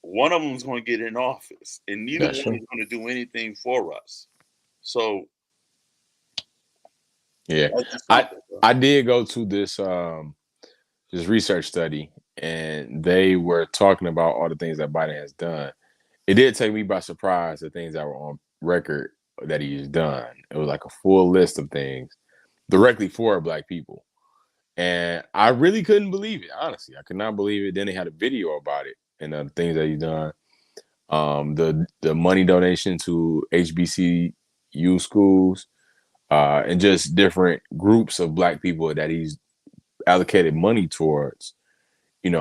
one of them is going to get in office, and neither That's one true. is going to do anything for us. So Yeah. that's just I something, bro. I did go to this research study, and they were talking about all the things that Biden has done. It did take me by surprise the things that were on record that he's done. It was like a full list of things directly for black people. And I really couldn't believe it, honestly. I could not believe it. Then they had a video about it and the things that he's done. The money donation to HBCU schools, and just different groups of black people that he's allocated money towards. I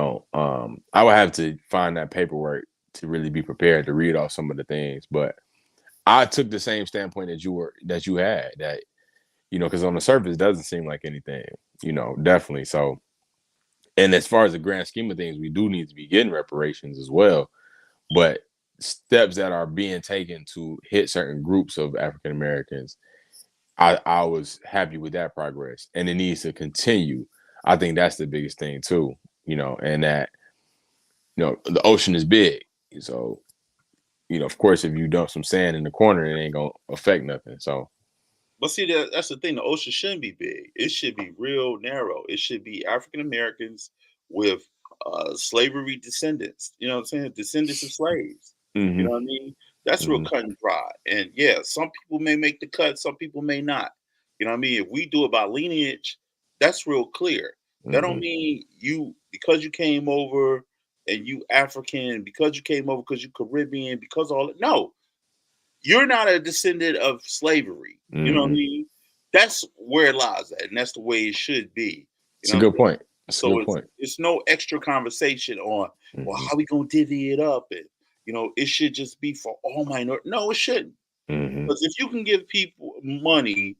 would have to find that paperwork to really be prepared to read off some of the things. But I took the same standpoint that you had, that because on the surface it doesn't seem like anything, definitely. So, and as far as the grand scheme of things, we do need to be getting reparations as well. But steps that are being taken to hit certain groups of African Americans, I was happy with that progress, and it needs to continue. I think that's the biggest thing too, and that the ocean is big, so of course, if you dump some sand in the corner, it ain't gonna affect nothing. So, but see, that's the thing. The ocean shouldn't be big. It should be real narrow. It should be African Americans with slavery descendants. You know what I'm saying? Descendants of slaves. You mm-hmm, know what I mean? That's real mm-hmm, cut and dry. And yeah, some people may make the cut, some people may not. You know what I mean? If we do it by lineage, that's real clear. That don't mm-hmm, mean you because you came over and you African, because you came over because you Caribbean, because all that. No, you're not a descendant of slavery. You know what I mm-hmm. mean? That's where it lies at, and that's the way it should be. You It's a know what I'm good saying? point. It's a So good point. it's no extra conversation on well, Mm-hmm, how we gonna divvy it up, and it should just be for all minor. No, it shouldn't. mm-hmm, Because if you can give people money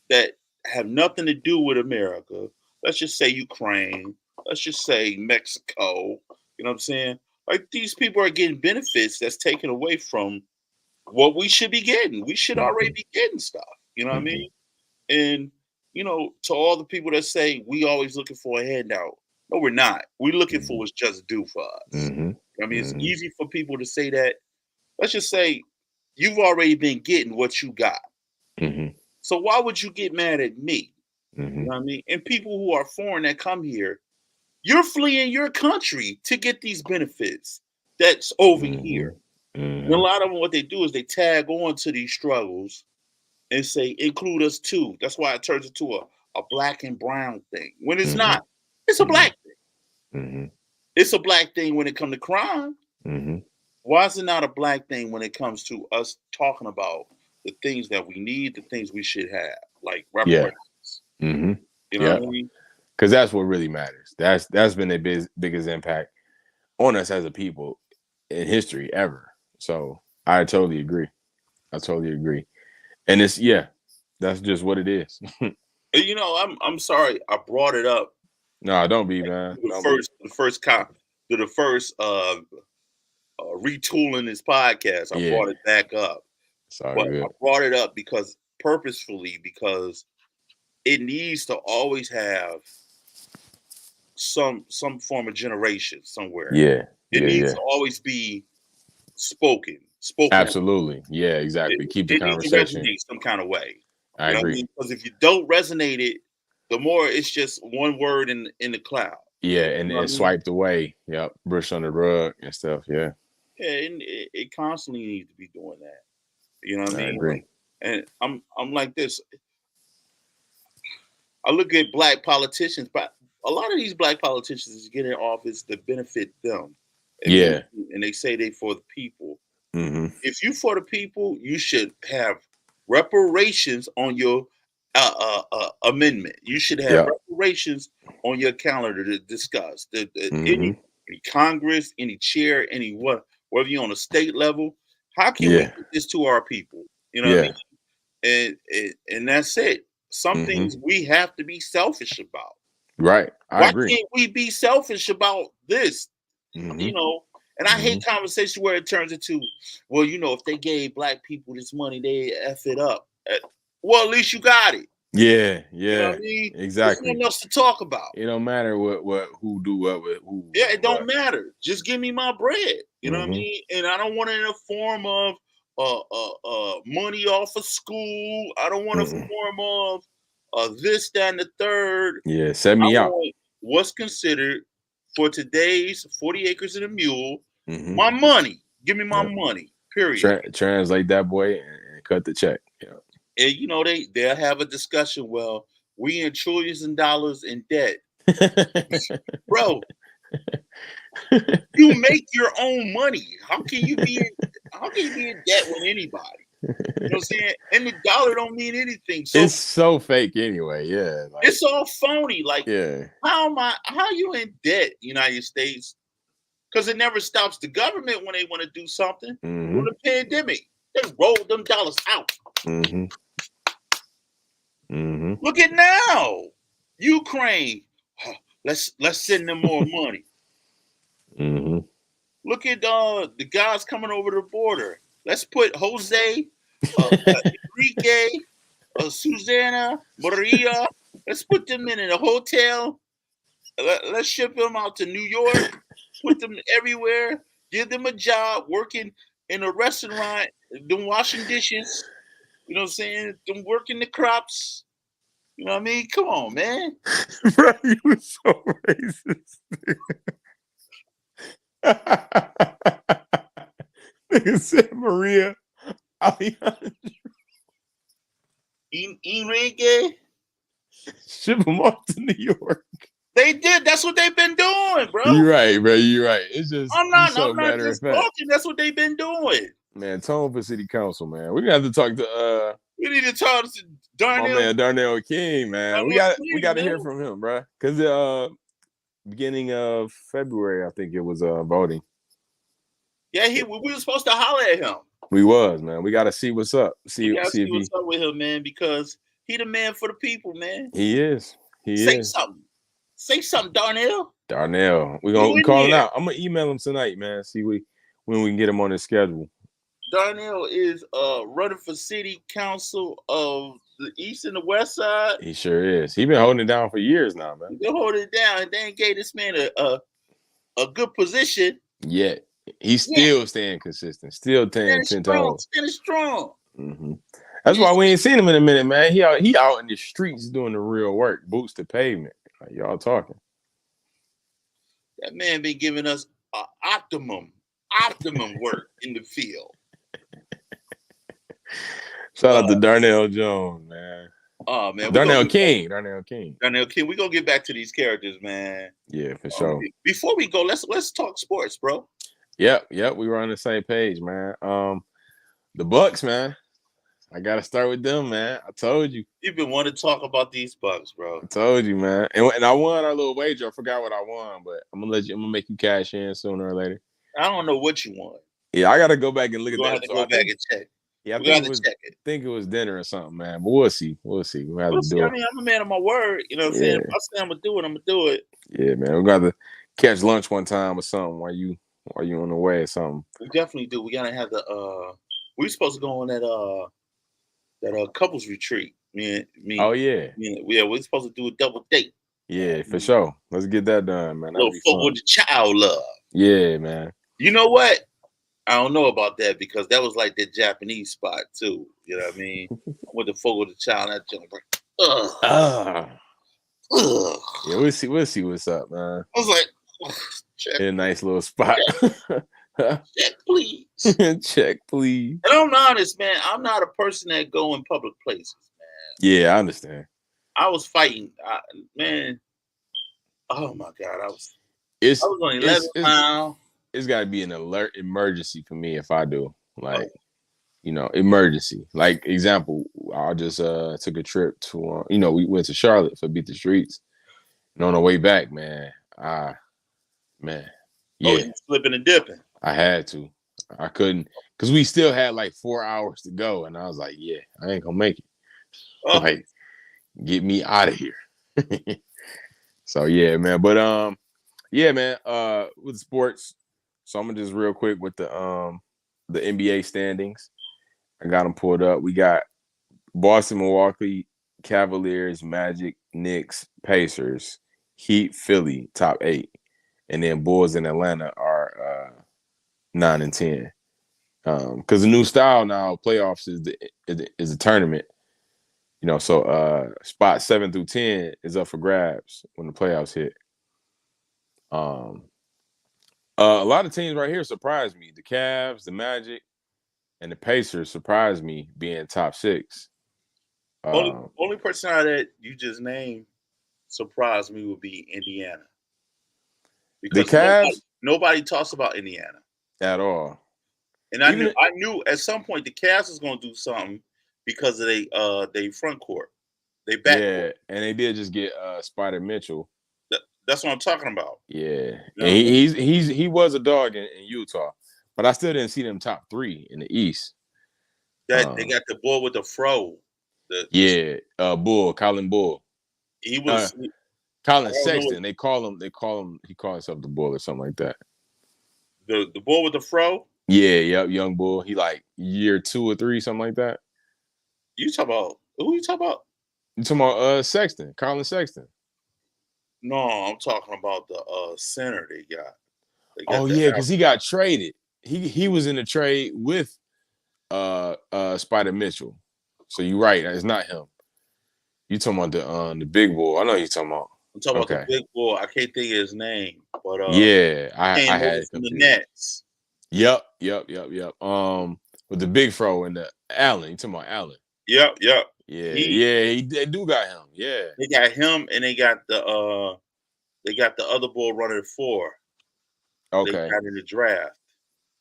that have nothing to do with America, let's just say Ukraine, let's just say Mexico, you know what I'm saying? Like these people are getting benefits that's taken away from what we should be getting. We should already mm-hmm, be getting stuff. You know what I mm-hmm, mean? And to all the people that say we always looking for a handout, no, we're not. We're looking for what's just due for us. mm-hmm, I mean, it's mm-hmm, easy for people to say that. Let's just say you've already been getting what you got. mm-hmm, So why would you get mad at me? You mm-hmm, know what I mean? And people who are foreign that come here, you're fleeing your country to get these benefits that's over mm-hmm, here. And a mm-hmm, lot of them, what they do is they tag on to these struggles and say, include us too. That's why it turns into a black and brown thing. When it's mm-hmm, not, it's a black thing. mm-hmm, It's a black thing when it comes to crime. mm-hmm. Why is it not a black thing when it comes to us talking about the things that we need, the things we should have, like Yeah. reparations? Mm-hmm. You know Yeah. what I mean? Because that's what really matters. That's been the biggest impact on us as a people in history ever. So I totally agree. I totally agree. And that's just what it is. And, I'm sorry I brought it up No, don't be, like, man. to Don't be. the first retooling this podcast. I Yeah. brought it back up. It's all But I good. brought it up purposefully because it needs to always have some form of generation somewhere. Yeah. It Yeah. needs Yeah. to always be spoken. Absolutely. Yeah, exactly. Keep the It needs to conversation. resonate some kind of way. I You know what I agree. mean? Because if you don't resonate it, the more it's just one word in the cloud. Yeah, You and know what then I mean? swiped away. Yep. Brush on the rug and stuff. Yeah. Yeah, and it constantly needs to be doing that. You know what I I mean? agree. And I'm like this. I look at black politicians, but a lot of these black politicians get in office to benefit them, Yeah. and they say they for the people. Mm-hmm. If you for the people, you should have reparations on your amendment. You should have Yep. reparations on your calendar to discuss. Mm-hmm. Any Congress, any chair, whether you're on a state level, how can we Yeah. get this to our people? You know what I Yeah. mean? And that's it. Some Mm-hmm. things we have to be selfish about. Right. I Why agree. can't we be selfish about this? Mm-hmm. You know, and I Mm-hmm. hate conversations where it turns into, well, if they gave black people this money, they F it up. Well, at least you got it. Yeah. You know what Yeah. I mean? There's Exactly. nothing else to talk about. It don't matter what who do what with who Yeah, and it don't what. matter. Just give me my bread. You know what I Mm-hmm. mean? And I don't want it in a form of money off of school. I don't want a Mm-mm. form of this, that, and the third. Yeah. Set I me out. want what's considered for today's 40 acres and a mule. Mm-hmm. My money. Give me my Yep. money. Period. Translate that boy and cut the check. Yeah. And they'll have a discussion. Well, we in trillions and dollars in debt. Bro, you make your own money. How can you be in debt with anybody? You know what I'm saying? And the dollar don't mean anything. So It's so fake anyway. Yeah. Like, it's all phony. Like, yeah. how you in debt, United States? Because it never stops the government when they want to do something. Mm-hmm. During the pandemic, they rolled them dollars out. Mm-hmm. Mm-hmm. Look at now. Ukraine. Let's send them more money. Mm-hmm. Look at the guys coming over the border. Let's put Jose, Enrique, Susana, Maria. Let's put them in a hotel. Let's ship them out to New York. Put them everywhere. Give them a job working in a restaurant. Them washing dishes. You know what I'm saying? Them working the crops. You know what I mean? Come on, man. Bro, you was so racist. Nigga said Maria Alejandro. Enrique. Ship them off to New York. They did. That's what they've been doing, bro. You're right, bro. You're right. It's just I'm not matter just of fact. talking. That's what they've been doing. Man, tone for city council, man. We got to talk to We need to talk to Darnell. my man Darnell King, man. We got to hear from him, bro. Because beginning of February, I think it was voting. Yeah, we were supposed to holler at him. We was, man. We got to see what's up. See what's up with him, man, because he the man for the people, man. He is. Say something. Say something, Darnell. We're gonna call him out. I'm gonna email him tonight, man. See when we can get him on his schedule. Darnell is running for city council of the east and the west side. He sure is. He's been holding it down for years now, man. He's been holding it down, and they ain't gave this man a good position. Yet he's still staying consistent, still 10 toes. Standing strong. Mm-hmm. That's why we ain't seen him in a minute, man. He out in the streets doing the real work, boots to pavement. Like, y'all talking. That man been giving us optimum work in the field. Shout out to Darnell Jones, man. Oh man, Darnell King. We gonna get back to these characters, man. Yeah, for sure. Before we go, let's talk sports, bro. Yep. We were on the same page, man. The Bucks, man. I gotta start with them, man. I told you. You've been wanting to talk about these Bucks, bro. I told you, man. And I won our little wager. I forgot what I won, but I'm gonna make you cash in sooner or later. I don't know what you won. Yeah, I gotta go back and look at that. Have to go back and check. Yeah, I think it was dinner or something, man. But we'll see. We'll have to do it. I mean, I'm a man of my word. You know what I'm saying? If I say I'm gonna do it, I'm gonna do it. Yeah, man. We got to catch lunch one time or something while you on the way or something. We definitely do. We gotta have the we're supposed to go on that couples retreat. Me. Oh yeah. Yeah, we're supposed to do a double date. Yeah, for sure. Let's get that done, man. A little fuck with the child love. Yeah, man. You know what? I don't know about that because that was like that Japanese spot too. You know what I mean? With the fuck with the child, that junk like, ugh. Yeah, we'll see what's up, man. I was like, check. A nice little spot. Check, please. Check, please. And I'm honest, man. I'm not a person that go in public places, man. Yeah, I understand. I was fighting, man. Oh my God, I was on 11 pounds. It's got to be an alert emergency for me if I do, like, emergency. Like, example, I just took a trip to, we went to Charlotte for Beat the Streets, and on the way back, man, yeah. Oh, you slipping and dipping. I had to. I couldn't, because we still had like 4 hours to go, and I was like, yeah, I ain't gonna make it. Oh. Like, get me out of here. So yeah, man. But yeah, man. With sports. So I'm gonna just real quick with the NBA standings. I got them pulled up. We got Boston, Milwaukee, Cavaliers, Magic, Knicks, Pacers, Heat, Philly, top 8, and then Bulls and Atlanta are 9 and 10. Because the new style now, playoffs is a tournament. So spot 7 through 10 is up for grabs when the playoffs hit. A lot of teams right here surprised me. The Cavs, the Magic, and the Pacers surprised me being top 6. Only person that you just named surprised me would be Indiana. Because the Cavs, nobody talks about Indiana at all. And I knew at some point the Cavs was going to do something because of they front court, they back court. And they did just get Spider Mitchell. That's what I'm talking about. Yeah, and he was a dog in Utah, but I still didn't see them top 3 in the East. They got the boy with the fro. Colin Bull. He was Colin Sexton. They call him. He calls himself the Bull or something like that. The boy with the fro. Yeah, yep, young bull. He like year 2 or 3, something like that. You talking about who? You talking about? You talking about Sexton, Colin Sexton? No, I'm talking about the center they got. They got Oh the yeah, because he got traded. He was in a trade with Spider Mitchell. So you're right. It's not him. You talking about the big bull? I know you talking about. I'm talking about Okay. the big boy. I can't think of his name, but Yeah, came I over had it from the confused. Nets. Yep. With the big fro and the Allen. You talking about Allen? Yep. Yeah. They do got him. Yeah. They got him, and they got the other bull running 4. They Okay. got in the draft.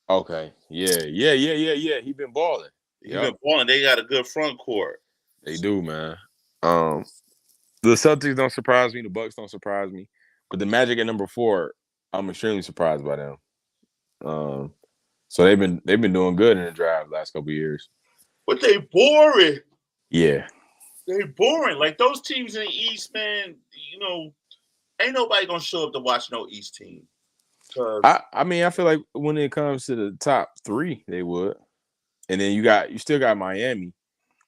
Okay. Yeah. He been balling. He been balling. They got a good front court. They do, man. The Celtics don't surprise me. The Bucks don't surprise me. But the Magic at number 4, I'm extremely surprised by them. So they've been doing good in the draft the last couple of years. But they boring. Yeah. They boring. Like those teams in the East, man. Ain't nobody gonna show up to watch no East team. I mean, I feel like when it comes to the top 3, they would. And then you still got Miami,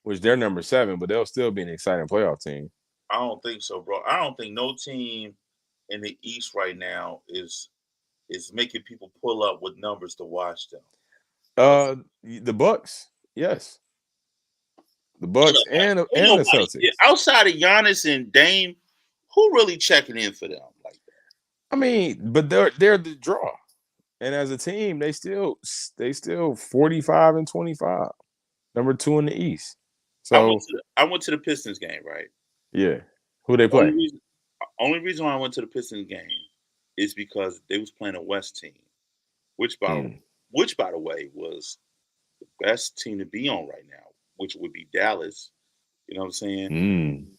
which they're number 7, but they'll still be an exciting playoff team. I don't think so, bro. I don't think no team in the East right now is making people pull up with numbers to watch them. The Bucks, yes. The Bucks and the Celtics. Outside of Giannis and Dame, who really checking in for them like that? I mean, but they're the draw. And as a team, they still 45-25, number 2 in the East. So I went to the Pistons game, right? Yeah. Who they play? Only reason why I went to the Pistons game is because they was playing a West team, which by the way was the best team to be on right now, which would be Dallas. You know what I'm saying?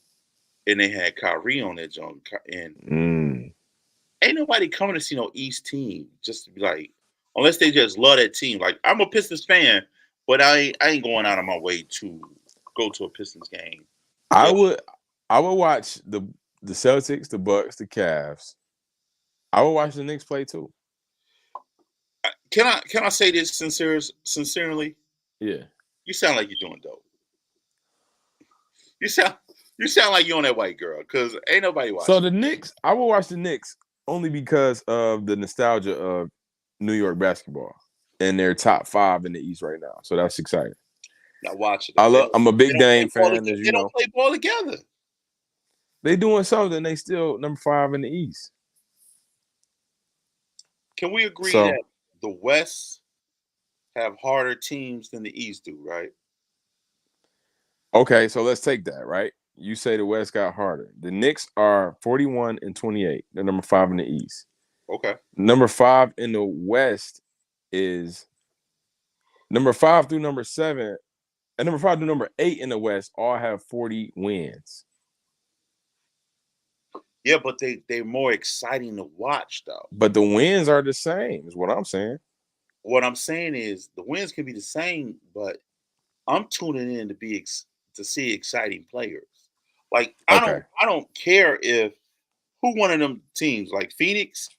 And they had Kyrie on that joint, and ain't nobody coming to see no East team just to be like, unless they just love that team. Like I'm a Pistons fan, but I ain't going out of my way to go to a Pistons game. I would watch the Celtics, the Bucks, the Cavs. I would watch the Knicks play too. Can I say this sincerely? Yeah. You sound like you're doing dope. You sound like you're on that white girl because ain't nobody watching. So the Knicks, I will watch the Knicks only because of the nostalgia of New York basketball and they're top 5 in the East right now. So that's exciting. Now watch it. I'm a big Dame fan. They don't play ball together. They doing something. They still number 5 in the East. Can we agree that the West have harder teams than the East do, right? Okay, so let's take that, right? You say the West got harder. The Knicks are 41-28. They're number 5 in the East. Okay. Number 5 in the West is number 5 through number 7, and number 5 through number 8 in the West all have 40 wins. Yeah, but they're more exciting to watch, though. But the wins are the same, is what I'm saying. What I'm saying is the wins can be the same, but I'm tuning in to see exciting players. Like I don't care if who one of them teams, like Phoenix.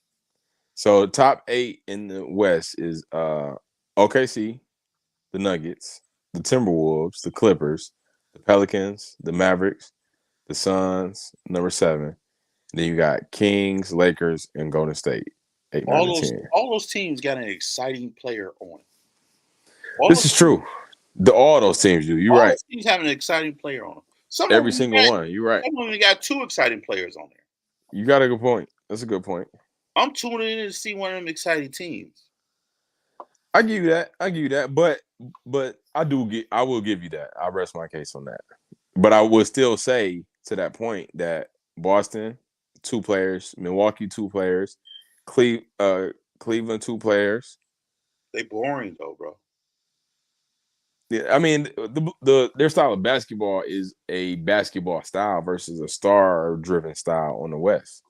So top 8 in the West is OKC, the Nuggets, the Timberwolves, the Clippers, the Pelicans, the Mavericks, the Suns, number 7. Then you got Kings, Lakers, and Golden State. 8, 9, and 10. All those teams got an exciting player on it. This is true. All those teams do. You're right. Those teams have an exciting player on them. Every single one. You're right. Some of them got 2 exciting players on there. You got a good point. That's a good point. I'm tuning in to see one of them exciting teams. I give you that. But I will give you that. I rest my case on that. But I would still say to that point that Boston, 2 players, Milwaukee, 2 players, Cleveland, 2 players. They boring though, bro. Yeah, I mean their style of basketball is a basketball style versus a star-driven style on the West.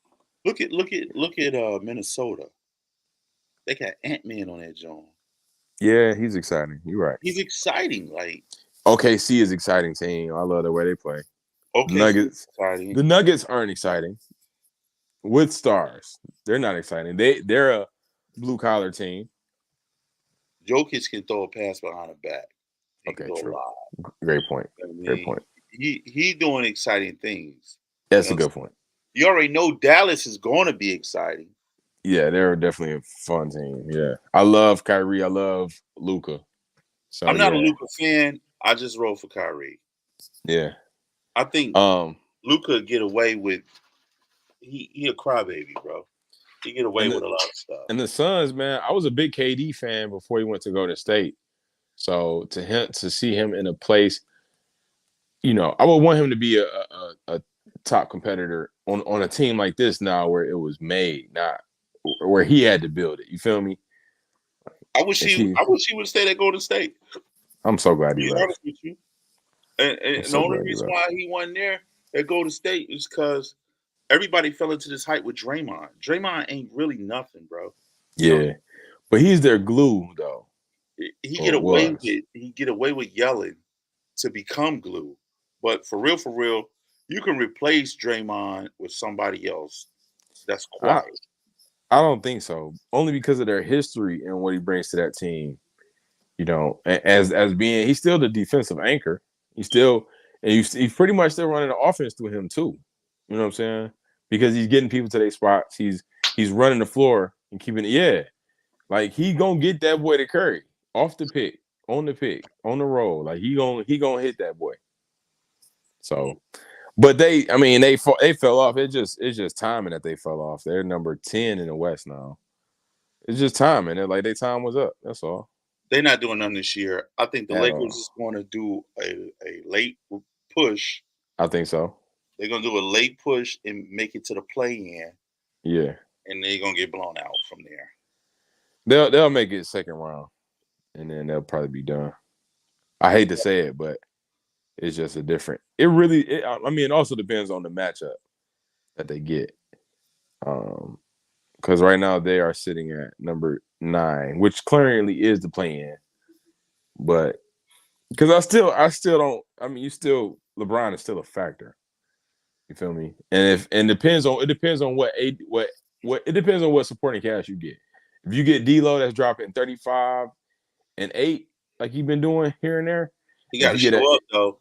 Look at Minnesota. They got Ant-Man on that joint. Yeah, he's exciting. You're right. He's exciting. Like OKC is exciting team. I love the way they play. Okay, the Nuggets aren't exciting with stars. They're not exciting. They're a blue collar team. Jokic can throw a pass behind the back. He can Okay, throw a true. lot. Great point. I Great mean, point. he doing exciting things. You That's a know, good point. you already know Dallas is going to be exciting. Yeah, they're definitely a fun team. Yeah, I love Kyrie. I love Luca. So I'm not a yeah, Luka fan. I just roll for Kyrie. yeah. I think Um, Luka get away with he a crybaby, bro. He get away and with the a lot of stuff. and the Suns, man. I was a big KD fan before he went to Golden State. So to see him in a place, I would want him to be a top competitor on a team like this now, where it was made, not where he had to build it. You feel me? I wish And see, I wish he would stay at Golden State. I'm so To glad he be left. honest with you, I'm and the so only glad he reason left. why he wasn't there at Golden State is because everybody fell into this hype with Draymond. Draymond ain't really nothing, bro. You know, Yeah, but he's their glue though, or was. he get away with yelling to become glue. But for real, you can replace Draymond with somebody else that's I quiet. I don't think so. Only because of their history and what he brings to that team. As being, he's still the defensive anchor. He's still, and he's pretty much still running the offense through him too. You know what I'm saying? Because he's getting people to their spots. He's running the floor and keeping it. Yeah, like he gonna get that boy to Curry off the pick, on the roll. Like he gonna hit that boy. So, but they fell off. It's just timing that they fell off. They're number 10 in the West now. It's just timing. They're like their time was up. That's all. They're not doing nothing this year. I think the At Lakers all. is going to do a late push. I think so. They're going to do a late push and make it to the play in, Yeah. and they're going to get blown out from there. They'll make it second round, and then they'll probably be done. I hate to say it, but it's just a different. It also depends on the matchup that they get. Because right now they are sitting at number 9, which clearly is the play-in. But because I still don't. I mean, LeBron is still a factor. You feel me? And it depends on what it depends on what supporting cast you get. If you get D'Lo that's dropping 35 and 8, like he's been doing here and there, He and got if to you get show a, up though.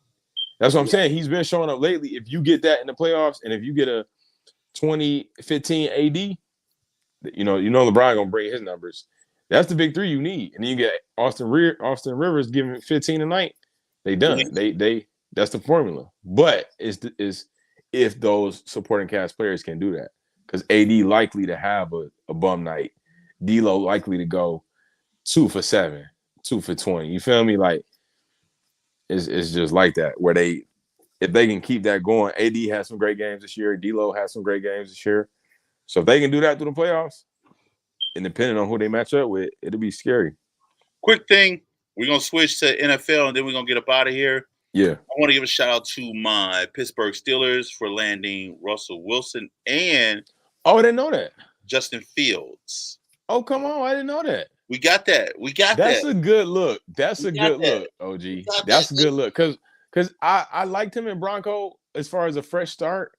that's what I'm saying. He's been showing up lately. If you get that in the playoffs, and if you get a 20-15 AD, LeBron gonna bring his numbers. That's the big three you need, and then you get Austin Rivers giving 15 a night. They done. They that's the formula. But is if those supporting cast players can do that, because AD likely to have a bum night, D'Lo likely to go 2 for 7, 2 for 20. You feel me? Like it's just like that, where if they can keep that going. AD has some great games this year. D'Lo has some great games this year. So if they can do that through the playoffs, and depending on who they match up with, it'll be scary. Quick thing, we're going to switch to NFL, and then we're going to get up out of here. Yeah. I want to give a shout out to my Pittsburgh Steelers for landing Russell Wilson and Oh, I didn't know that. Justin Fields. Oh, come on. I didn't know that. We got that. That's a good look. That's a good that. look, OG. That. That's a good look. Because I liked him in Bronco as far as a fresh start,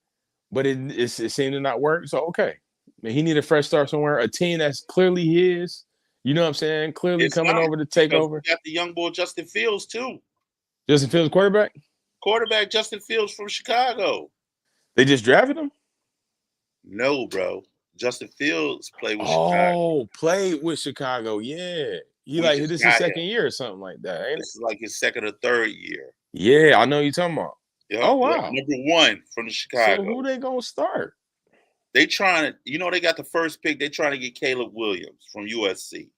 but it seemed to not work. So, okay. Man, he needed a fresh start somewhere. A team that's clearly his. You know what I'm saying? Clearly It's coming not, over to take over. We got the young boy Justin Fields, too. Justin Fields quarterback? Quarterback Justin Fields from Chicago. They just drafted him? No, bro. Justin Fields played with Chicago. Oh, played with Chicago. Yeah. This is his second year or something like that, ain't it? This is like his second or third year. Yeah, I know you're talking about. Yep. Oh, wow. Number 1 from the Chicago. So who they going to start? They trying to, they got the first pick. They trying to get Caleb Williams from USC.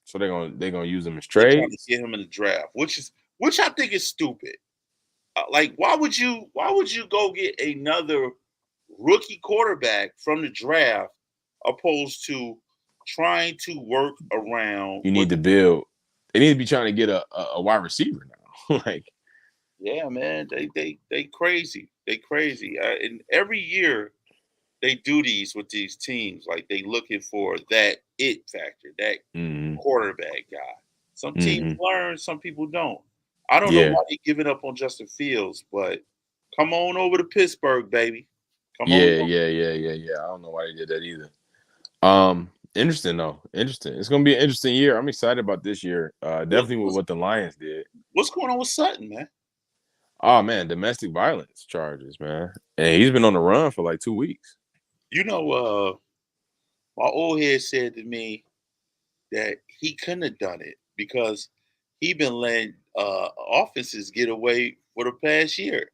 So they're gonna use him as trade. Trying to get him in the draft, which I think is stupid. Like, why would you go get another rookie quarterback from the draft opposed to trying to work around? You need to build. They need to be trying to get a wide receiver now. Yeah, man, they crazy. They crazy. And every year they do these with these teams. Like, they looking for that it factor, that quarterback guy. Some teams learn, some people don't. I don't know why they're giving up on Justin Fields, but come on over to Pittsburgh, baby. Yeah. I don't know why they did that either. Interesting though. Interesting. It's gonna be an interesting year. I'm excited about this year. Definitely with what the Lions did. What's going on with Sutton, man? Oh man, domestic violence charges, man. And he's been on the run for like 2 weeks. You know, my old head said to me that he couldn't have done it because he been letting offenses get away for the past year.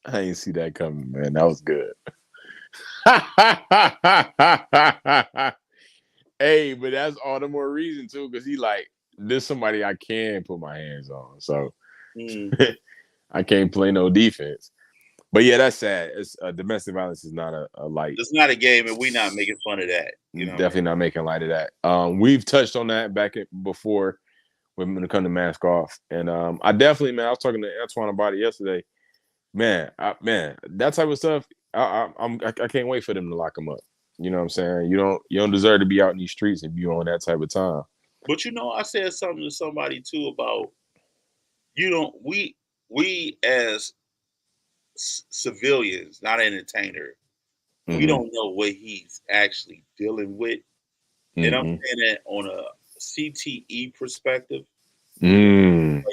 I didn't see that coming, man. That was good. Hey, but that's all the more reason too, because he like this somebody I can put my hands on. So I can't play no defense. But yeah, that's sad. It's domestic violence is not a light. It's not a game, and we're not making fun of that. You know, definitely not making light of that. We've touched on that before when it comes to mask off, and I definitely, man, I was talking to Antoine about it yesterday. Man, that type of stuff. I can't wait for them to lock him up. You know what I'm saying? You don't deserve to be out in these streets if you're on that type of time. But I said something to somebody too about we as civilians, not entertainer, we don't know what he's actually dealing with. And I'm saying that on a CTE perspective. Like,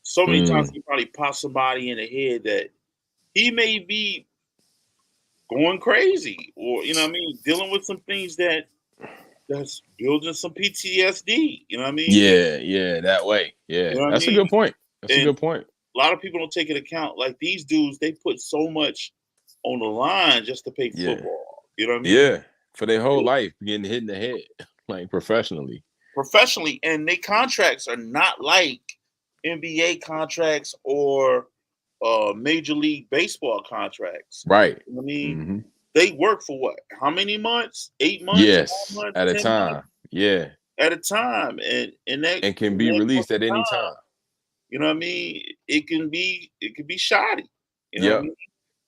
so many times he probably pops somebody in the head that he may be going crazy, or you know what I mean, dealing with some things that's building some PTSD. You know what I mean? Yeah, that way. Yeah, you know that's a good point. That's a good point. A lot of people don't take into account, like these dudes, they put so much on the line just to play football. You know what I mean? Yeah, for their whole life, getting hit in the head, like professionally, and their contracts are not like NBA contracts or Major League Baseball contracts. Right? You know what I mean, they work for what? How many months? 8 months? Yes, 9 months, at a time. Months? Yeah, at a time, and can be released at any time. You know what I mean? It can be shoddy. You know what I mean?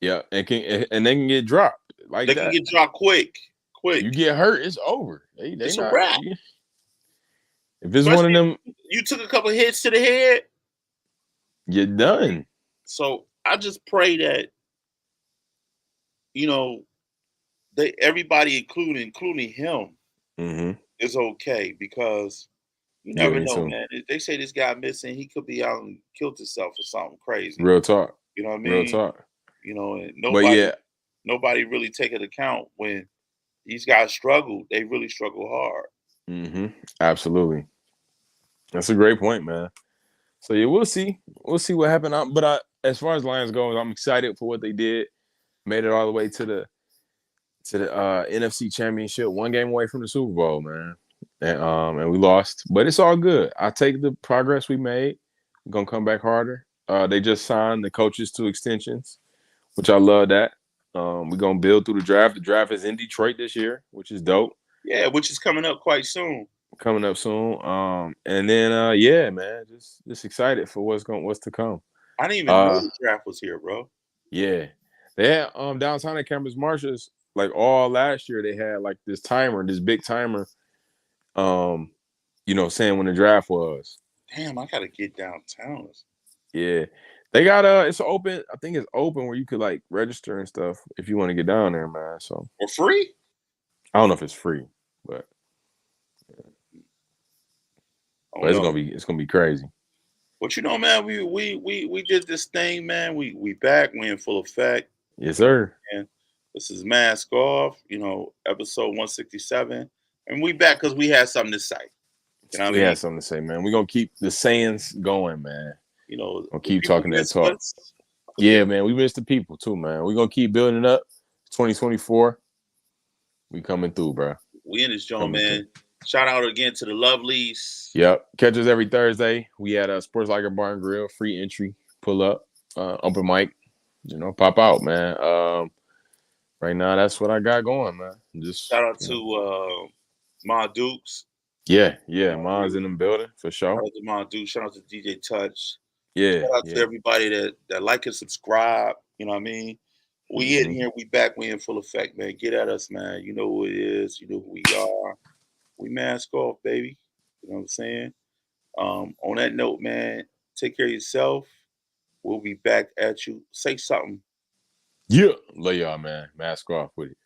Yeah, and they can get dropped like that. They can get dropped quick. You get hurt, it's over. It's a wrap. If it's one of them, you took a couple hits to the head, you're done. So I just pray that everybody, including him, is okay, because you never know, man. If they say this guy missing, he could be out and killed himself or something crazy. Real talk. You know what I mean? Real talk. And nobody really take into account when these guys struggle. They really struggle hard. Absolutely. That's a great point, man. So yeah, we'll see. We'll see what happened. But as far as Lions go, I'm excited for what they did. Made it all the way to the NFC Championship, 1 game away from the Super Bowl, man. And we lost, but it's all good. I take the progress we made. We're gonna come back harder. They just signed the coaches to extensions, which I love that. We're gonna build through the draft. The draft is in Detroit this year, which is dope. Yeah, which is coming up quite soon. And then yeah, man, just excited for what's to come. I didn't even know the draft was here, bro. Yeah, they had downtown at Campus Martius, like all last year. They had like this big timer, saying when the draft was. Damn, I gotta get downtown. Yeah, they got it's open. I think it's open where you could like register and stuff if you want to get down there, man. So for free? I don't know if it's free, but it's gonna be crazy. But man, we did this thing, man. We back. We in full effect. Yes, sir. And this is Mask Off. Episode 167, and we back because we had something to say. We had something to say, man. We're gonna keep the sayings going, man. We'll keep talking that talk. Yeah, man. We miss the people too, man. We're gonna keep building up. 2024. We coming through, bro. We in this joint, man. Shout out again to the Lovelies. Yep. Catch us every Thursday. We at Sports Like a Bar and Grill. Free entry. Pull up. Open mic. Pop out, man. Right now, that's what I got going, man. Just shout out to Ma Dukes. Yeah. Ma's in the building for sure. Shout out to Ma Dukes. Shout out to DJ Touch. Yeah. Shout out to everybody that like and subscribe. You know what I mean? We in here. We back. We in full effect, man. Get at us, man. You know who it is. You know who we are. We mask off, baby. You know what I'm saying? On that note, man, take care of yourself. We'll be back at you. Say something. Yeah. Love y'all, man. Mask off with it.